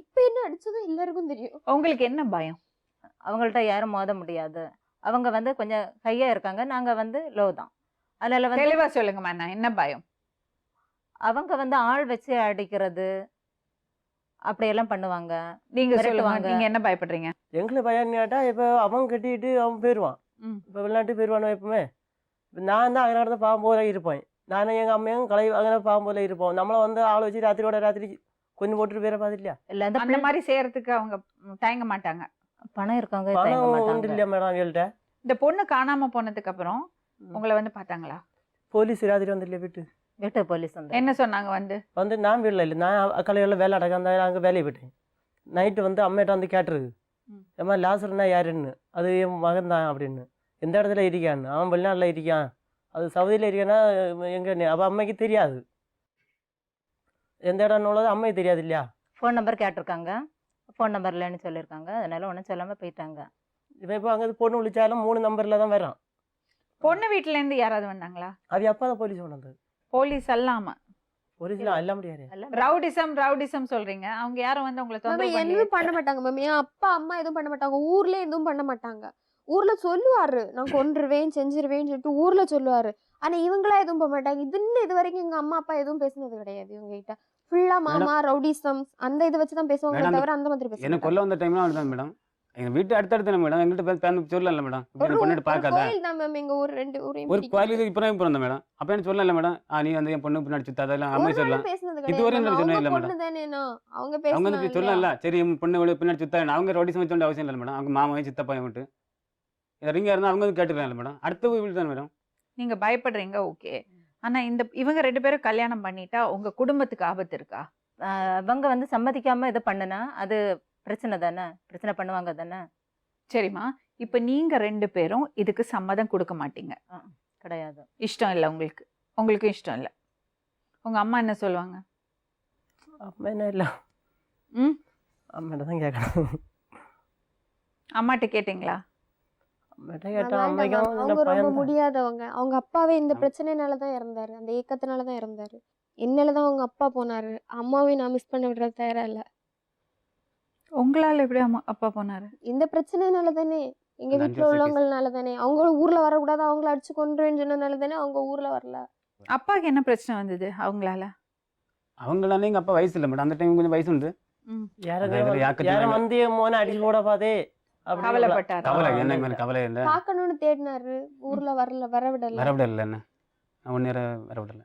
இப்போ என்ன அடிச்சதும் எல்லாருக்கும் தெரியும். உங்களுக்கு என்ன பயம்? அவங்கள்ட்ட யாரும் மோத முடியாது. அவங்க வந்து கொஞ்சம் ஹையாக இருக்காங்க, நாங்கள் வந்து லோ தான். அதனால் வந்து தெளிவா சொல்லுங்கம்மா, நான் என்ன பயம்? அவங்க வந்து ஆள் வச்சு அடிக்கிறது அப்படியெல்லாம் பண்ணுவாங்க. நீங்க சொல்லுவாங்க, மிரட்டுவாங்க. நீங்க என்ன பயப்படுறீங்க? எங்களை பையன் கேட்டா இப்போ அவன் கட்டிட்டு அவன் போயிடுவான். ம். இப்போ வெளிநாட்டு போயிடுவானோ எப்பவுமே. இப்போ நான் தான் அங்கே தான் பாவம் போல இருப்பேன். நானும் எங்கள் அம்மையும் அங்கே பாவம் போல இருப்போம். நம்மளை வந்து ஆள் வச்சு ராத்திரி கொஞ்சம் போட்டுட்டு போயிட பார்த்துட்டியா? இல்லை அந்த அந்த மாதிரி செய்யறதுக்கு அவங்க தயங்க மாட்டாங்க. பணம் இருக்கவங்க தயங்க பணம் உண்டு மாட்டாங்க. இல்லையா மேடம் அவங்கள்ட்ட? இந்த பொண்ணு காணாம போனதுக்கு அப்புறம் உங்களை வந்து பார்த்தாங்களா? போலீஸ் ராத்திரி வந்துடல வீட்டு போலீஸ் வந்து என்ன சொன்னாங்க? வந்து நான் வீட்டில் இல்லை, நான் கலையில் வேலை அடக்க அந்த அங்கே வேலையை போயிட்டேன். நைட்டு வந்து அம்மையிட்ட வந்து கேட்டுருக்கு, ம். ஏம்மா லாசர்னா யாருன்னு. அது என் மகன் தான் அப்படின்னு. எந்த இடத்துல இருக்கான்னு. அவன் வெளிநாட்டில் இருக்கான், அது சவுதியில் இருக்கான்னா எங்கே அவள் அம்மைக்கு தெரியாது. எந்த இடம்னு உள்ளது அம்மைக்கு தெரியாது இல்லையா? ஃபோன் நம்பர் கேட்டிருக்காங்க, ஃபோன் நம்பர் இல்லைன்னு சொல்லியிருக்காங்க. அதனால ஒன்றும் சொல்லாமல் போயிட்டாங்க. இப்போ அங்கே பொண்ணு விழிச்சாலும் 3 நம்பரில் தான் வரான். பொண்ணு வீட்டுல இருந்து யாராவது வந்தாங்களா? அது அப்போ தான் போலீஸ் கொண்டு வந்தது. போலீஸ் அல்லாம போலீஸ்லாம் எல்லாம் முடியாது. எல்லாம் ரவுடிசம் சொல்றீங்க. அவங்க யாரும் வந்து உங்களை மேம் தொந்தரவு எதுவும் பண்ண பண்ணி மாட்டாங்க மேம். என் அப்பா அம்மா எதுவும் பண்ண மாட்டாங்க. ஊர்ல எதுவும் பண்ண மாட்டாங்க. ஊர்ல சொல்லுவாரு, நான் கொன்றுவேன் செஞ்சிருவேன்னு சொல்லிட்டு ஊர்ல சொல்லுவாரு. ஆனா இவங்களா எதுவும் பண்ண மாட்டாங்க. இது வரைக்கும் எங்க அம்மா அப்பா எதுவும் பேசுனது கிடையாது இவங்க கிட்ட. ஃபுல்லா மாமா ரவுடிசம் அந்த இதை வச்சுதான் பேசுவாங்களே மேடம், தவிர அந்த மாதிரி பேச என்ன கொல்ல வந்த டைம்லாம் அவ்வளோதான் மேடம். எங்கள் வீட்டு அடுத்தடுத்து மேடம் எங்கள்கிட்ட சொல்லல மேடம். இப்படி பொண்ணுட்டு பார்க்காத கோயில் தான் மேம். எங்க ஊர் 2 ஊரையும் ஒரு கோயிலுக்கு இப்போ தான் பிறந்த மேடம். அப்போ என்ன சொல்லல மேடம். நீ வந்து என் பொண்ணு பின்னாடி சுத்தாத எல்லாம் அம்மா சொல்லலாம். பேசுனது இது வரையும் கிடையாது. சொன்னது அவங்க இல்லை பொண்ணு மேடம். தானேனா அவங்க அவங்க வந்து இப்படி பேசுனாங்க. சொல்லல. சரி என் பொண்ணு இவ்வளோ பின்னாடி சுத்தா அவங்க ரோடி சமைச்ச வேண்டிய அவசியம் இல்லை மேடம். அவங்க மாமாவையும் சித்தப்பாயும் விட்டு இறங்க இருந்தால் அவங்க வந்து கேட்டுக்கலாம் மேடம். அடுத்த வீடு தான் மேடம். நீங்க பயப்படுறீங்க, ஓகே. ஆனா இவங்க 2 பேரும் கல்யாணம் பண்ணிட்டா உங்க குடும்பத்துக்கு ஆபத்து இருக்கா? அவங்க வந்து சம்மதிக்காம இதை பண்ணுனா அது பிரச்சனை தானே, பிரச்சனை பண்ணுவாங்க தானே. சரிம்மா, இப்ப நீங்க 2 பேரும் இதுக்கு சம்மதம் கொடுக்க மாட்டீங்க. கிடையாது. இஷ்டம் இல்லை உங்களுக்கு இஷ்டம் இல்லை. உங்க அம்மா என்ன சொல்லுவாங்க? அம்மா என்ன இல்லை, ம் அம்மாட்ட தான் கேட்கணும். அம்மாட்ட கேட்டீங்களா? அம்மாட்ட நான் கேட்டால் வேண்டாம் அம்மைக்கும் மேம். அவங்க ரொம்ப பயம். முடியாதவங்க. அவங்க அப்பாவே இந்த பிரச்சனைனால தான் இறந்தாரு. அந்த ஏக்கத்தினால தான் இறந்தாரு. என்னால தான் அவங்க அப்பா போனாரு. அம்மாவையும் நான் மிஸ் பண்ண விடுறது தயாரா இல்ல. உங்களால எப்படி அப்பா போனாரு? இந்த பிரச்சனைனால தானே, எங்க அந்த 5 வீட்டுல வருஷம் உள்ளவங்கனால தானே. அவங்க ஊர்ல வரக்கூடாது, அவங்கள அடிச்சு கொன்றுவேன்னு சொன்னதுனால தானே அவங்க ஊர்ல வரல. அப்பாவுக்கு என்ன பிரச்சனை வந்தது அவங்களால? அவங்களால எங்கள் அப்பா வயசு இல்லை மேடம், அந்த டைம் கொஞ்சம் வயசு உண்டு. அதுல யாக்கத்துல யாரும் வந்து என் மோனை அடிச்சு போட பாதே அப்படி கவலைப்பட்டார். கவலை என்ன மேலே கவலை இல்லை, பார்க்கணும்னு தேடினாரு, ஊர்ல வர விடல. வரவிடல என்ன, நான் 1 இயர் வரவிடல.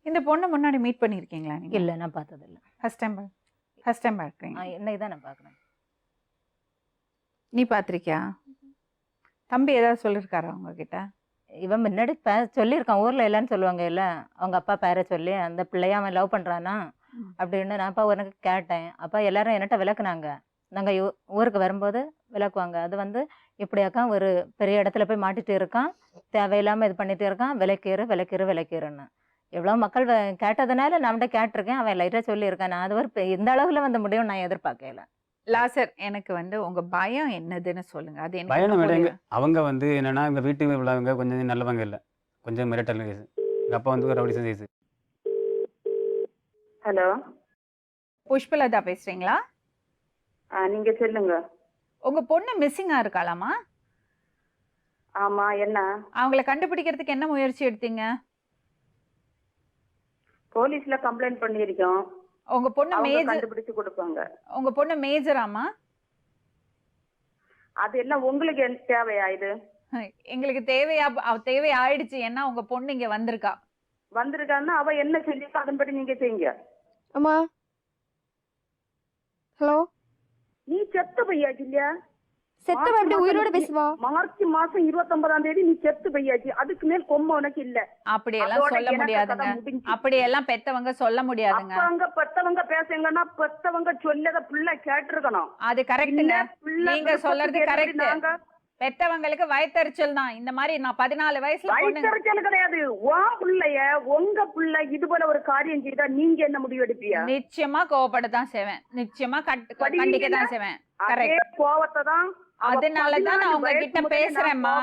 இந்த பொண்ணு முன்னாடி மீட் பண்ணியிருக்கீங்களா நீங்க? இல்லை, நான் பார்த்ததில்ல. ஃபர்ஸ்ட் டைம் பார்க்குறீங்க. இன்னைக்கு தான் நான் பார்க்குறேன். நீ பார்த்திருக்கியா? தம்பி ஏதாவது சொல்லியிருக்காரா உங்ககிட்ட? இவன் முன்னாடி சொல்லியிருக்கான், ஊரில் இல்லைன்னு சொல்லுவாங்க இல்ல, அவங்க அப்பா பேரை சொல்லி அந்த பிள்ளைய அவன் லவ் பண்ணுறானா அப்படின்னு நான் அப்பா உனக்கு கேட்டேன். அப்பா எல்லாரும் என்கிட்ட விளக்குனாங்க. நாங்கள் ஊருக்கு வரும்போது விளக்குவாங்க. அது வந்து இப்படியாக்கா ஒரு பெரிய இடத்துல போய் மாட்டிட்டு இருக்கான், தேவையில்லாமல் இது பண்ணிட்டு இருக்கான், விளக்கீருன்னு எவ்வளோ மக்கள் கேட்டதுனால நான் அவன்கிட்ட கேட்டிருக்கேன். அவன் லைட்டாக சொல்லியிருக்கான். நான் அது ஒரு இந்த அளவில் வந்து முடியும் நான் எதிர்பார்க்கல. லாசர், எனக்கு வந்து உங்க பயம் என்னதுன்னு சொல்லுங்க. அது பயம் எனக்கு மேடம், புரியல. அவங்க வந்து என்னன்னா எங்கள் வீட்டுக்கு உள்ளவங்க கொஞ்சம் நல்லவங்க இல்லை, கொஞ்சம் மிரட்டல் கேஸ். எங்கள் அப்பா வந்து ரவுடி கேஸ். ஹலோ, புஷ்பலதா பேசுறீங்களா? நீங்க சொல்லுங்க. உங்க பொண்ணு மிஸ்ஸிங்கா இருக்காளாமா? ஆமா, என்ன? அவங்கள கண்டுபிடிக்கிறதுக்கு என்ன முயற்சி எடுத்தீங்க? போலீஸ்ல கம்ப்ளைண்ட் பண்ணிருக்கோம். உங்க பொண்ணு அவங்க மேஜர் கண்டுபிடிச்சு கொடுப்பாங்க. உங்க பொண்ணு மேஜராமா? அது எல்லாம் உங்களுக்கு என்ன தேவையா? இது எங்களுக்கு தேவை ஆயிடுச்சு. ஏன்னா உங்க பொண்ணு இங்க வந்திருக்கா. வந்திருக்கான்னா அவ என்ன சொல்லிருக்கா அதன்படி நீங்க செய்யுங்க. அம்மா, ஹலோ. நீ செத்து பையாச்சு இல்லையா? செத்த எப்படி உயிரோட பேசுவா? மார்ச் மாசம் 29ஆம் தேதி நீ செத்து பையாச்சு. அதுக்கு மேல் கொம்ப உனக்கு இல்ல. அப்படியெல்லாம் சொல்ல முடியாதுங்க. அப்படியெல்லாம் பெத்தவங்க சொல்ல முடியாதுங்க. அவங்க பெத்தவங்க பேசுங்கன்னா பெத்தவங்க சொல்லத பிள்ளை கேட்டிருக்கணும். அது கரெக்ட்டுங்க. நீங்க சொல்றது கரெக்ட். பெத்தவங்களுக்கு வயத்தறிச்சல் தான். இந்த மாதிரி நான் 14 வயசுல வயத்தறிச்சல் கிடையாது. உன் பிள்ளைய உங்க பிள்ளை இது போல ஒரு காரியம் செய்தா நீங்க என்ன முடிவு எடுப்பியா? நிச்சயமா கோவப்படத்தான் செய்வேன். நிச்சயமா கண்டிக்க தான் செய்வேன். கோவத்தை தான். அதனாலதான் நான் உங்ககிட்ட பேசுறேன்மா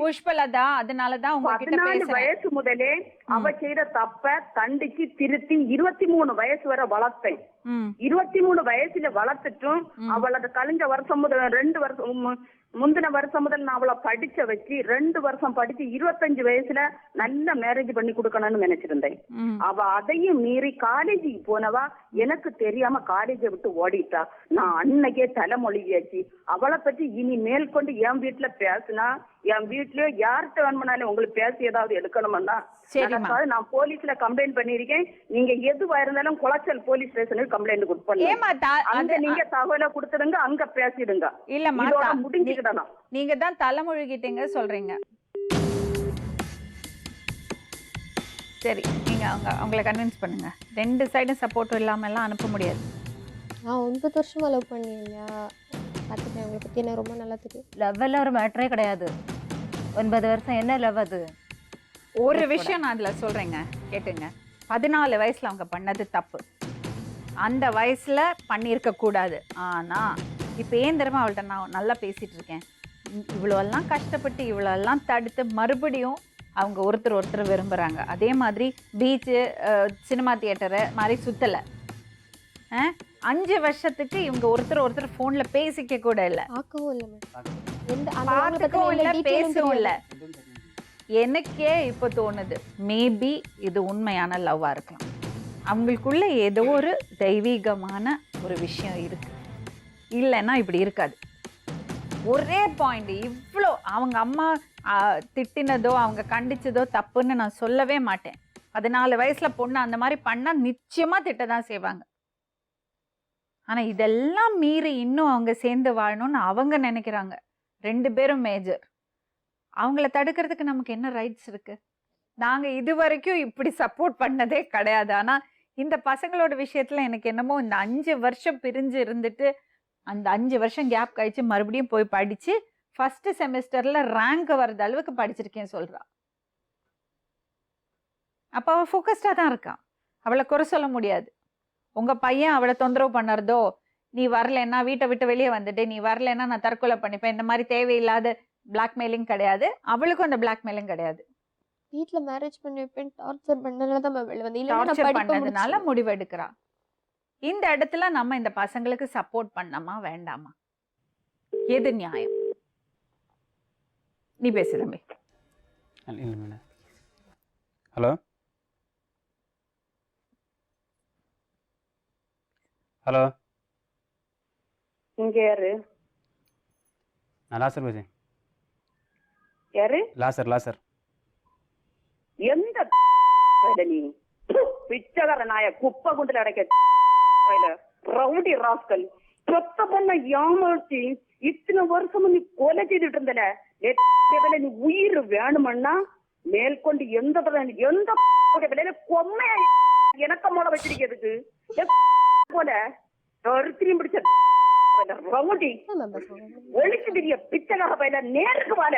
புஷ்பலதா. அதனாலதான் உங்ககிட்ட பேசுறேன். வயசு முதலே அவ செய்த தப்ப தண்டிச்சு திருத்தி 23 வயசு வரை வளர்த்தேன். 23 வயசுல வளர்த்துட்டும் அவளோட கழிஞ்ச வருஷம் முதல் 2 வருஷம் முந்தின வருஷம் முதல் நான் அவளை படிச்ச வச்சு 2 வருஷம் படிச்சு 25 வயசுல நல்ல மேரேஜ் பண்ணி கொடுக்கணும்னு நினைச்சிருந்தேன். அவ அதையும் மீறி காலேஜுக்கு போனவா எனக்கு தெரியாம காலேஜை விட்டு ஓடிட்டா. நான் அன்னைக்கே தலைமொழியாச்சு. அவளை பத்தி இனி மேற்கொண்டு என் வீட்டுல பேசுனா என் வீட்லயோ யார்கிட்ட வேணும்னாலும் உங்களுக்கு பேசி ஏதாவது எடுக்கணும்னா நான் போலீஸ்ல கம்ப்ளைண்ட் பண்ணிருக்கேன். நீங்க எதுவா இருந்தாலும் குளச்சல் போலீஸ் ஸ்டேஷனுக்கு கம்ப்ளைண்ட் கொடுப்பீங்க. நீங்க தகவலை கொடுத்துடுங்க, அங்க பேசிடுங்க. இல்ல முடிஞ்சுக்கிடணும். நீங்க தான் தலைமொழிகிட்டீங்க சொல்றீங்க. சரி, நீங்க அவங்கள கன்வின்ஸ் பண்ணுங்க. 2 சைடும் சப்போர்ட் இல்லாம எல்லாம் அனுப்ப முடியாது. நான் 9 வருஷமா லவ் பண்ணியா பார்த்துட்டேன். உங்களை பற்றி எனக்கு ரொம்ப நல்லா தெரியும். லவ் எல்லாம் ஒரு மேட்டரே கிடையாது. 9 வருஷம் என்ன லவ்? அது ஒரு விஷயம் நான் அதில் சொல்கிறேங்க, கேட்டுங்க. 14 வயசில் அவங்க பண்ணது தப்பு. அந்த வயசில் பண்ணியிருக்க கூடாது. ஆனால் இப்போ ஏன் தெரியுமா அவள்கிட்ட நான் நல்லா பேசிகிட்டு இருக்கேன். இவ்வளோலாம் கஷ்டப்பட்டு இவ்வளோலாம் தடுத்து மறுபடியும் அவங்க ஒருத்தர் விரும்புகிறாங்க. அதே மாதிரி பீச்சு, சினிமா தியேட்டரு மாதிரி சுற்றலை. 5 வருஷத்துக்கு இவங்க ஒருத்தர் ஃபோனில் பேசிக்க கூட இல்லை, பார்த்துக்கவும் இல்லை, பேசவும் இல்லை. எனக்கே இப்போ தோணுது, மேபி இது உண்மையான லவ்வாக இருக்கலாம். அவங்களுக்குள்ள ஏதோ ஒரு தெய்வீகமான ஒரு விஷயம் இருக்கு. இல்லைன்னா இப்படி இருக்காது. ஒரே பாயிண்ட், இவ்வளோ அவங்க அம்மா திட்டினதோ அவங்க கண்டிச்சதோ தப்புன்னு நான் சொல்லவே மாட்டேன். 14 வயசுல பொண்ணு அந்த மாதிரி பண்ணால் நிச்சயமா திட்டதான் செய்வாங்க. ஆனால் இதெல்லாம் மீறி இன்னும் அவங்க சேர்ந்து வாழணும்னு அவங்க நினைக்கிறாங்க. 2 பேரும் மேஜர். அவங்கள தடுக்கிறதுக்கு நமக்கு என்ன ரைட்ஸ் இருக்கு? நாங்கள் இது வரைக்கும் இப்படி சப்போர்ட் பண்ணதே கிடையாது. ஆனால் இந்த பசங்களோட விஷயத்தில் எனக்கு என்னமோ இந்த 5 வருஷம் பிரிஞ்சு இருந்துட்டு அந்த 5 வருஷம் கேப் கழிச்சு மறுபடியும் போய் படித்து ஃபர்ஸ்ட் செமஸ்டரில் ரேங்க் வர்றது அளவுக்கு படிச்சிருக்கேன் சொல்கிறா. அப்போ அவள் ஃபோக்கஸ்டாக தான் இருக்கான். அவளை குறை சொல்ல முடியாது. உங்கள் பையன் அவளை தொந்தரவு பண்ணுறதோ, நீ வரலைன்னா வீட்டை விட்டு வெளியே வந்துட்டு நீ வரலைன்னா நான் தற்கொலை பண்ணிப்பேன், இந்த மாதிரி தேவையில்லாத பிளாக்மெயிலிங் கிடையாது. அவளுக்கும் அந்த பிளாக்மெயிலிங் கிடையாது. வீட்டில் மேரேஜ் பண்ணி வைப்பேன் டார்ச்சர் பண்ணதுனால முடிவு எடுக்கிறா. இந்த இடத்துல நம்ம இந்த பசங்களுக்கு சப்போர்ட் பண்ணாமா வேண்டாமா? எது நியாயம்? நீ பேசு தம்பி. ஹலோ ஹலோ, இங்க யாரு நான் லாசர் பேசுகிறேன். யாரு லாசர். எந்த நீ பிச்சைக்கார நாய குப்பை குண்டுல அடைக்க ரவுடி ராஸ்கல் சொத்த பொண்ண ஏமாற்றி இத்தனை வருஷமும் நீ கொலை செய்துட்டு இருந்தல நீ உயிர் வேணுமன்னா மேற்கொண்டு எந்த விலையில கொம்மைய எனக்கு மூட வச்சிருக்கிறதுக்கு போல திரும்பி பிடிச்ச ரவுடி ஒழிச்சு தெரிய பிச்சைக்கார பையில நேருக்கு வாழ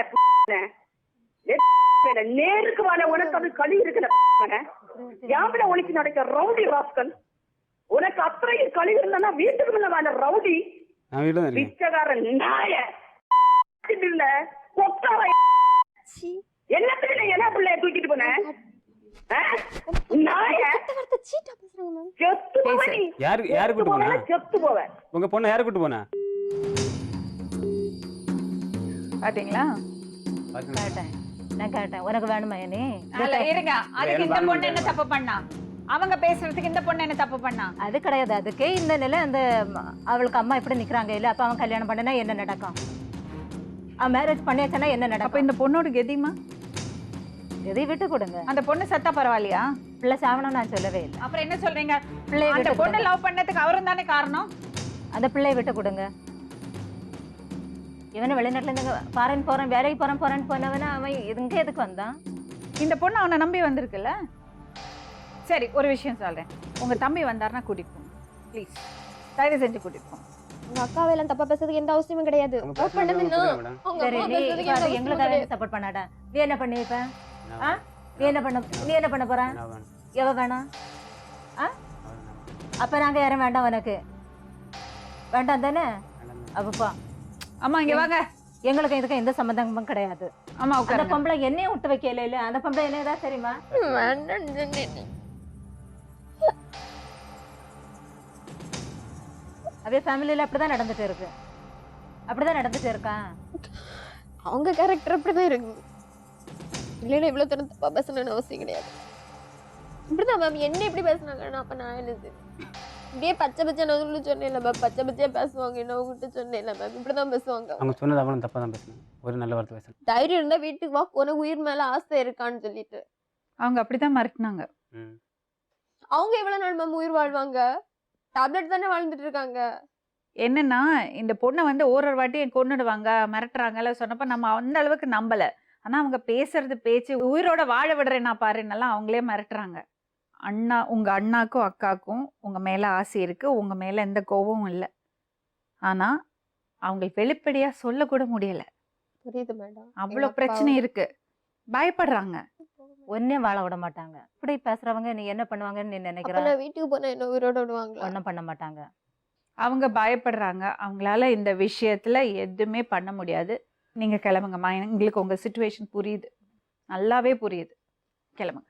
நேருக்கு வாழ உனக்கு அது களி இருக்குல்ல யாவில ஒழிச்சு நடக்க ரவுடி ராஸ்கல் உனக்கு அத்தனையும் களி இருந்தா வீட்டுக்கு முன்ன வாழ ரவுடி நான் வீட்டில் தான் இருக்கேன். பிச்சைக்காரன் நாய இல்ல கொத்தார என்னத்துல என்ன பிள்ளைய தூக்கிட்டு போன நாய சீட்டா பேசுறாங்க மேம். செத்து போவ நீ. யாரு கூட்டு போனா? செத்து போவ. உங்க பொண்ணை யாரு கூட்டு போனா? பாத்தீங்களா? கேட்டேன், நான் கேட்டேன் உனக்கு வேணுமா நீ இருங்க, அதுக்கு இந்த பொண்ணு என்ன தப்பு பண்ணா? அவங்க பேசுறதுக்கு இந்த பொண்ணு என்ன தப்பு பண்ணா? அது கிடையாது. அதுக்கு இந்த நிலை அந்த அவளுக்கு அம்மா இப்படி நிக்கிறாங்க இல்ல, அப்ப அவன் கல்யாணம் பண்ணனா என்ன நடக்கும்? அவன் மேரேஜ் பண்ணியாச்சுன்னா என்ன அப்ப நடக்கும்? இந்த பொண்ணோட கெதிமா? இதை விட்டு கொடுங்க. அந்த பொண்ணு சத்தா பரவாயில்லையா? பிள்ளை சாவணும் நான் சொல்லவே இல்லை. அப்புறம் என்ன சொல்றீங்க? பிள்ளையை அந்த விட்டு பொண்ணு கொடுங்க. லவ் பண்ணதுக்கு அவரும் தானே காரணம். அந்த பிள்ளையை விட்டு கொடுங்க. இவனை வெளிநாட்டுல இருந்து பாரன் போறேன் வேலைக்கு போறேன்னு போனவன அவன் இங்க எதுக்கு வந்தான்? இந்த பொண்ணு அவனை நம்பி வந்திருக்குல்ல. சரி, ஒரு விஷயம் சொல்றேன். உங்க தம்பி வந்தாருன்னா கூட்டிட்டு போங்க ப்ளீஸ், தயவு செஞ்சு கூட்டிட்டு போங்க. உங்க அக்காவெல்லாம் தப்பா பேசுறதுக்கு எந்த அவசியமும் கிடையாது. உங்க லவ் பண்ணது பேசுறது இன்னும் மேடம். அவங்க சரி, அம்மா நீ பேசுறதுக்கு இப்ப எந்த அது அவசியமும் எங்களுக்காக கிடையாது. சப்போர்ட் பண்ணாடா. நீ என்ன பண்ணி இப்ப? நீ என்ன பண்ண போற? நான் வேணும். எவ வேணாம்? அப்ப நாங்க யாரும் வேண்டாம் உனக்கு வேண்டாம் தானே? அப்பப்பா அம்மா இங்க வாங்க. எங்களுக்கு இதுக்கு எந்த சம்பந்தமும் கிடையாது. அம்மா அந்த உட்காருங்க. பொம்பளை என்னையும் விட்டு வைக்கல இல்ல, அந்த பொம்பளை என்ன ஏதாவது தெரியுமா? வேண்டாம்னு சொன்னேன். அப்படியே ஃபேமிலியில அப்படிதான் நடந்துட்டு இருக்கு. அப்படிதான் நடந்துட்டு இருக்கான். அவங்க கேரக்டர் அப்படிதான் இருக்கு. இல்லைன்னா இவ்வளவு தூரம் தப்பா பேசணும்னு அவசியம் கிடையாது. இப்படிதான் மேம் என்ன இப்படி பேசுனாங்கன்னா அப்ப நான் என்னது இப்படியே பச்சை நான் சொன்னேன் மேம். பச்சை பச்சையா பேசுவாங்க, என்ன உங்ககிட்ட சொன்னேன் மேம். இப்படிதான் பேசுவாங்க. அவங்க சொன்னது அவனும் தப்பா தான் பேசணும். ஒரு நல்ல வார்த்தை பேசணும். தைரியம் இருந்தா வீட்டுக்கு வா, உனக்கு உயிர் மேல ஆசை இருக்கான்னு சொல்லிட்டு அவங்க அப்படிதான் மிரட்டினாங்க. அவங்க எவ்வளவு நாள் மேம் உயிர் வாழ்வாங்க? டேப்லெட் தானே வாழ்ந்துட்டு இருக்காங்க. என்னன்னா, இந்த பொண்ணை வந்து ஒரு வாட்டி கொன்னுடுவாங்க மிரட்டுறாங்கல்ல சொன்னப்ப நம்ம அந்த அளவுக்கு நம்பல. ஆனா அவங்க பேசுறது பேச்சு உயிரோட வாழ விடுறேன்னா பாருன்னெல்லாம் அவங்களே மிரட்டுறாங்க. அண்ணா, உங்க அண்ணாக்கும் அக்காக்கும் உங்க மேல ஆசை இருக்கு, உங்க மேல எந்த கோபமும் இல்லை. ஆனா அவங்களுக்கு வெளிப்படையா சொல்லக்கூட முடியல. புரியுது மேடம். அவ்வளவு பிரச்சனை இருக்கு, பயப்படுறாங்க. ஒன்னே வாழ விட மாட்டாங்க. இப்படி பேசுறவங்க நீ என்ன பண்ணுவாங்கன்னு நீ நினைக்கிற? நான் வீட்டுக்கு போனா என்ன உயிரோட விடுவாங்களா? ஒன்னும் பண்ண மாட்டாங்க. அவங்க பயப்படுறாங்க. அவங்களால இந்த விஷயத்துல எதுவுமே பண்ண முடியாது. நீங்க கிளம்புங்கம்மா, எங்களுக்கு உங்க சிச்சுவேஷன் புரியுது, நல்லாவே புரியுது. கிளம்புங்க.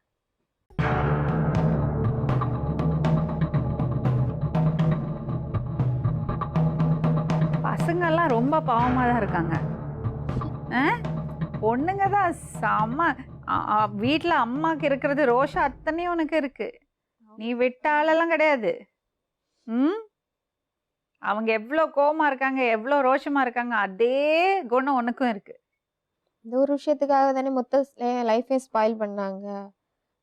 பசங்கெல்லாம் ரொம்ப பாவமா தான் இருக்காங்க. பொண்ணுங்க தான் செம்ம. வீட்டுல அம்மாக்கு இருக்கிறது ரோஷம் அத்தனையும் உனக்கு இருக்கு. நீ விட்டாலெல்லாம் கிடையாது. அவங்க எவ்வளோ கோவமா இருக்காங்க, எவ்வளோ ரோஷமா இருக்காங்க, அதே குணம் உனக்கும் இருக்கு. இந்த ஒரு விஷயத்துக்காக தானே மொத்த லைஃபே ஸ்பாயில் பண்ணாங்க.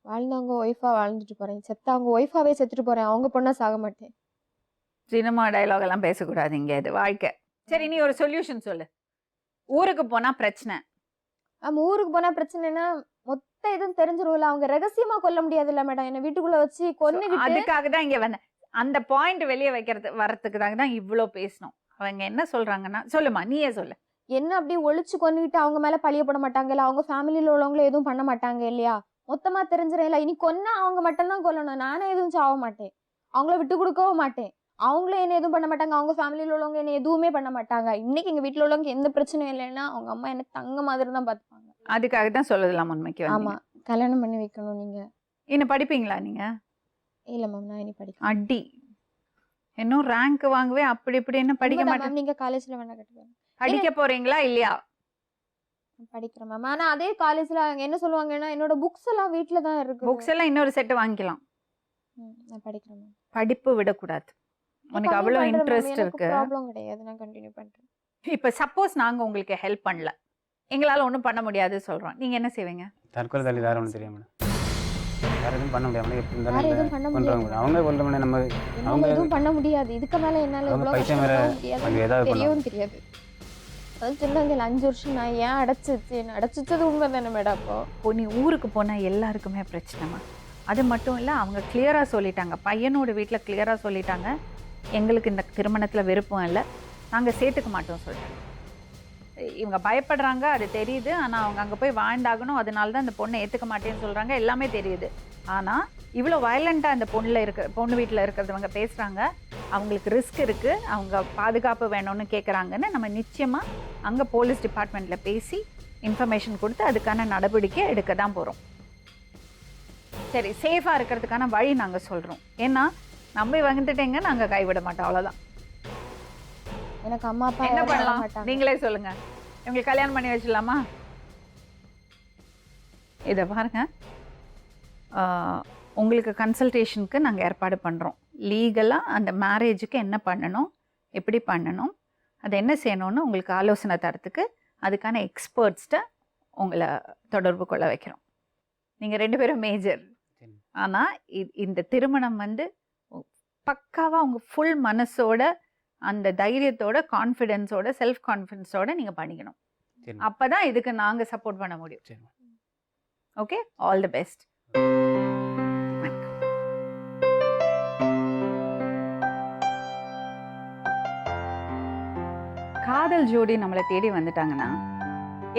வாழ்ந்தவங்க ஒய்ஃபா வாழ்ந்துட்டு போறேன், செத்தவங்க ஒய்ஃபாவே செத்துட்டு போறேன், அவங்க பொண்ணா சாக மாட்டேன். சினிமா டைலாக் எல்லாம் பேசக்கூடாது இங்க, இது வாழ்க்கை. சரி, நீ ஒரு சொல்யூஷன் சொல்லு. ஊருக்கு போனா பிரச்சனை. நம்ம ஊருக்கு போனா பிரச்சனைனா மொத்த இதுவும் தெரிஞ்சிரும்ல. அவங்க ரகசியமா கொல்ல முடியாதுல்ல மேடம். என்ன வீட்டுக்குள்ள வச்சு கொன்னுகிட்டு அதுக்காக தான் இங்க வந்தேன். அந்த பாயிண்ட் வெளியே வரதுக்கு தான் இவ்வளோ பேசணும். அவங்க என்ன சொல்றாங்கன்னா, சொல்லுமா, நீயே சொல்லு. என்ன அப்படியே ஒளிச்சு கொன்னுகிட்டு அவங்க மேல பழிய போட மாட்டாங்கல்ல, அவங்க ஃபேமிலியில உள்ளவங்களும் எதுவும் பண்ண மாட்டாங்க இல்லையா? மொத்தமா தெரிஞ்சிடல. இனி கொன்னா அவங்க மட்டும்தான் கொல்லணும், நானே எதுவும் சாவ மாட்டேன், அவங்கள விட்டு கொடுக்கவும் மாட்டேன். அவங்களும் என்ன எதுவும் பண்ண மாட்டாங்க, அவங்க ஃபேமிலியில உள்ளவங்க என்ன எதுவுமே பண்ண மாட்டாங்க. இன்னைக்கு எங்க வீட்டுல உள்ளவங்க எந்த பிரச்சனையும் இல்லைன்னா அவங்க அம்மா என்ன தங்க மாதிரி தான் பாத்துப்பாங்க. அதுக்காக தான் சொல்லலாம் உண்மைக்கு. ஆமா, கல்யாணம் பண்ணி வைக்கணும். நீங்க இன்னும் படிப்பீங்களா நீங்க? இல்ல மேம், நான் இனி படிக்கிறேன். அடி, இன்னும் ரேங்க் வாங்கவே அப்படி இப்படி என்ன படிக்க மாட்டேன். நீங்க காலேஜ்ல வேணா கட்டுவேன். படிக்க போறீங்களா இல்லையா? படிக்கிறேன் மேம். ஆனா அதே காலேஜ்ல என்ன சொல்லுவாங்கன்னா என்னோட புக்ஸ் எல்லாம் வீட்டுல தான் இருக்கு. புக்ஸ் எல்லாம் இன்னொரு செட் வாங்கிக்கலாம். நான் படிக்கிறேன் மேம். படிப்பு விடக்கூடாது. உனக்கு அவ்வளோ இன்ட்ரெஸ்ட் இருக்கு. ப்ராப்ளம் கிடையாது, நான் கண்டினியூ பண்றேன். இப்போ சப்போஸ் நாங்க உங்களுக்கு ஹெல்ப் பண்ணல, எங்களால ஒன்றும் பண்ண முடியாது சொல்றோம், நீங்க என்ன செய்வீங்க? தற்கொலை தள்ளி வேறு ஒன்றும் தெரியும் மேடம். வேறு எதுவும் பண்ண முடியாது மேடம். எப்படி வேற எதுவும் பண்ண முடியாது. மேடம் அவங்க கொல்ல மேடம். நம்ம என்னால அவங்க எதுவும் பண்ண முடியாது. இதுக்கு மேல என்னால அவங்க எவ்வளவு பைத்தியம் வேற கஷ்டப்படவும் முடியாது, அது ஏதாவது தெரியவும் தெரியாது. அது சொன்னாங்க 5 வருஷம் நான் ஏன் அடைச்சிச்சது உண்மை தானே மேடம். அப்போ இப்போ நீ ஊருக்கு போனால் எல்லாருக்குமே பிரச்சனைமா. அது மட்டும் இல்லை, அவங்க கிளியராக சொல்லிட்டாங்க, பையனோட வீட்டில் கிளியராக சொல்லிட்டாங்க, எங்களுக்கு இந்த திருமணத்தில் விருப்பம் இல்லை, நாங்கள் சேர்த்துக்க மாட்டோம் சொல்லிட்டாங்க. இவங்க பயப்படுறாங்க, அது தெரியுது. ஆனால் அவங்க அங்கே போய் வாழ்ந்தாகணும், அதனால தான் இந்த பொண்ணை ஏற்றுக்க மாட்டேன்னு சொல்கிறாங்க, எல்லாமே தெரியுது. ஆனால் இவ்வளோ வயலண்ட்டாக அந்த பொண்ணு வீட்டில் இருக்கிறவங்க பேசுகிறாங்க, அவங்களுக்கு ரிஸ்க் இருக்குது, அவங்க பாதுகாப்பு வேணும்னு கேட்குறாங்கன்னு நம்ம நிச்சயமாக அங்கே போலீஸ் டிபார்ட்மெண்ட்டில் பேசி இன்ஃபர்மேஷன் கொடுத்து அதுக்கான நடவடிக்கை எடுக்க தான் போகிறோம். சரி, சேஃபாக இருக்கிறதுக்கான வழி நாங்கள் சொல்கிறோம். ஏன்னா நம்பி வந்துட்டேங்க, நாங்கள் கைவிட மாட்டோம், அவ்வளோதான். எனக்கு அம்மா அப்பா என்ன யாரும் வர பண்ணலாம் மாட்டாங்க. நீங்களே சொல்லுங்க. இவங்களுக்கு கல்யாணம் பண்ணி வச்சிடலாமா? இதை பாருங்க, உங்களுக்கு கன்சல்டேஷனுக்கு நாங்கள் ஏற்பாடு பண்ணுறோம். லீகலாக அந்த மேரேஜுக்கு என்ன பண்ணணும், எப்படி பண்ணணும், அது என்ன செய்யணும்னு உங்களுக்கு ஆலோசனை தரத்துக்கு அதுக்கான எக்ஸ்பர்ட்ஸ்கிட்ட உங்களை தொடர்பு கொள்ள வைக்கிறோம். நீங்கள் 2 பேரும் மேஜர். ஆனால் இந்த திருமணம் வந்து பக்காவாக உங்கள் ஃபுல் மனசோட, அந்த தைரியத்தோட, கான்ஃபிடென்ஸோட, செல்ஃப் கான்ஃபிடென்ஸோட நீங்கள் பண்ணிக்கணும். அப்போ தான் இதுக்கு நாங்கள் சப்போர்ட் பண்ண முடியும். Okay, all the best. காதல் ஜோடி நம்மளை தேடி வந்துட்டாங்கன்னா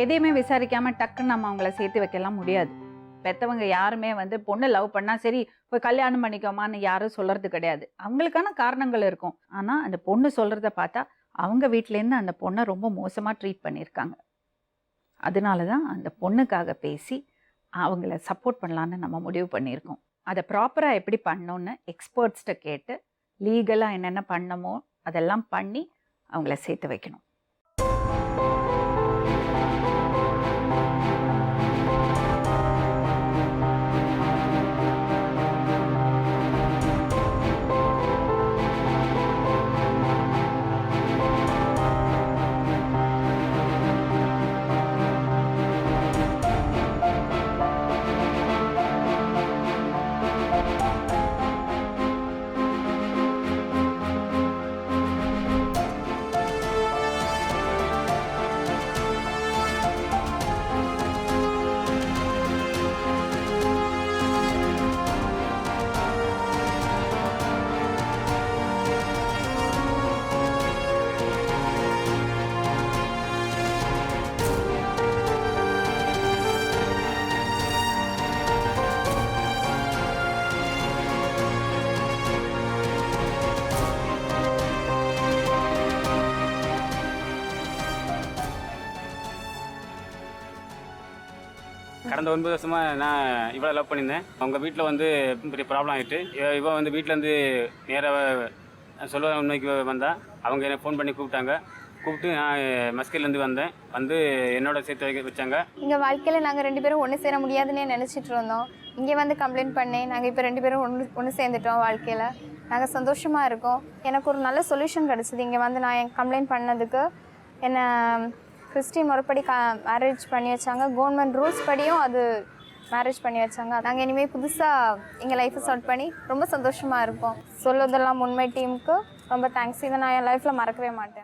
எதையுமே விசாரிக்காம டக்குன்னு நம்ம அவங்கள சேர்த்து வைக்கலாம் முடியாது. பெற்றவங்க யாருமே வந்து பொண்ணு லவ் பண்ணால் சரி போய் கல்யாணம் பண்ணிக்கோமான்னு யாரும் சொல்கிறது கிடையாது. அவங்களுக்கான காரணங்கள் இருக்கும். ஆனால் அந்த பொண்ணு சொல்கிறத பார்த்தா அவங்க வீட்டிலேருந்து அந்த பொண்ணை ரொம்ப மோசமாக ட்ரீட் பண்ணியிருக்காங்க. அதனால தான் அந்த பொண்ணுக்காக பேசி அவங்கள சப்போர்ட் பண்ணலான்னு நம்ம முடிவு பண்ணியிருக்கோம். அதை ப்ராப்பராக எப்படி பண்ணணுன்னு எக்ஸ்பர்ட்ஸ்கிட்ட கேட்டு லீகலாக என்னென்ன பண்ணமோ அதெல்லாம் பண்ணி அவங்கள சேர்த்து வைக்கணும். கடந்த 9 வருஷமாக நான் இவ்வளோ லவ் பண்ணியிருந்தேன். அவங்க வீட்டில் வந்து பெரிய ப்ராப்ளம் ஆகிட்டு, இவன் வந்து வீட்டிலேருந்து நேராக சொல்ல உண்மைக்கு வந்தால் அவங்க என்னை ஃபோன் பண்ணி கூப்பிட்டு நான் மஸ்கிலேருந்து வந்து என்னோட சேர்த்து வச்சாங்க. எங்கள் வாழ்க்கையில் நாங்கள் 2 பேரும் ஒன்று சேர முடியாதுன்னே நினச்சிட்டு இருந்தோம். இங்கே வந்து கம்ப்ளைண்ட் பண்ணேன், நாங்கள் இப்போ 2 பேரும் ஒன்று சேர்ந்துட்டோம். வாழ்க்கையில் நாங்கள் சந்தோஷமாக இருக்கோம். எனக்கு ஒரு நல்ல சொல்யூஷன் கிடச்சிது. இங்கே வந்து நான் என் கம்ப்ளைண்ட் பண்ணதுக்கு என்னை கிறிஸ்டின் முறைப்படி மேரேஜ் பண்ணி வச்சாங்க. கவர்மெண்ட் ரூல்ஸ் படியும் அது மேரேஜ் பண்ணி வச்சாங்க. நாங்கள் இனிமேல் புதுசாக எங்கள் லைஃப்பை ஸ்டார்ட் பண்ணி ரொம்ப சந்தோஷமாக இருப்போம். சொல்லுவதெல்லாம் உண்மை டீமுக்கு ரொம்ப தேங்க்ஸ். இதை நான் என் லைஃப்பில் மறக்கவே மாட்டேன்.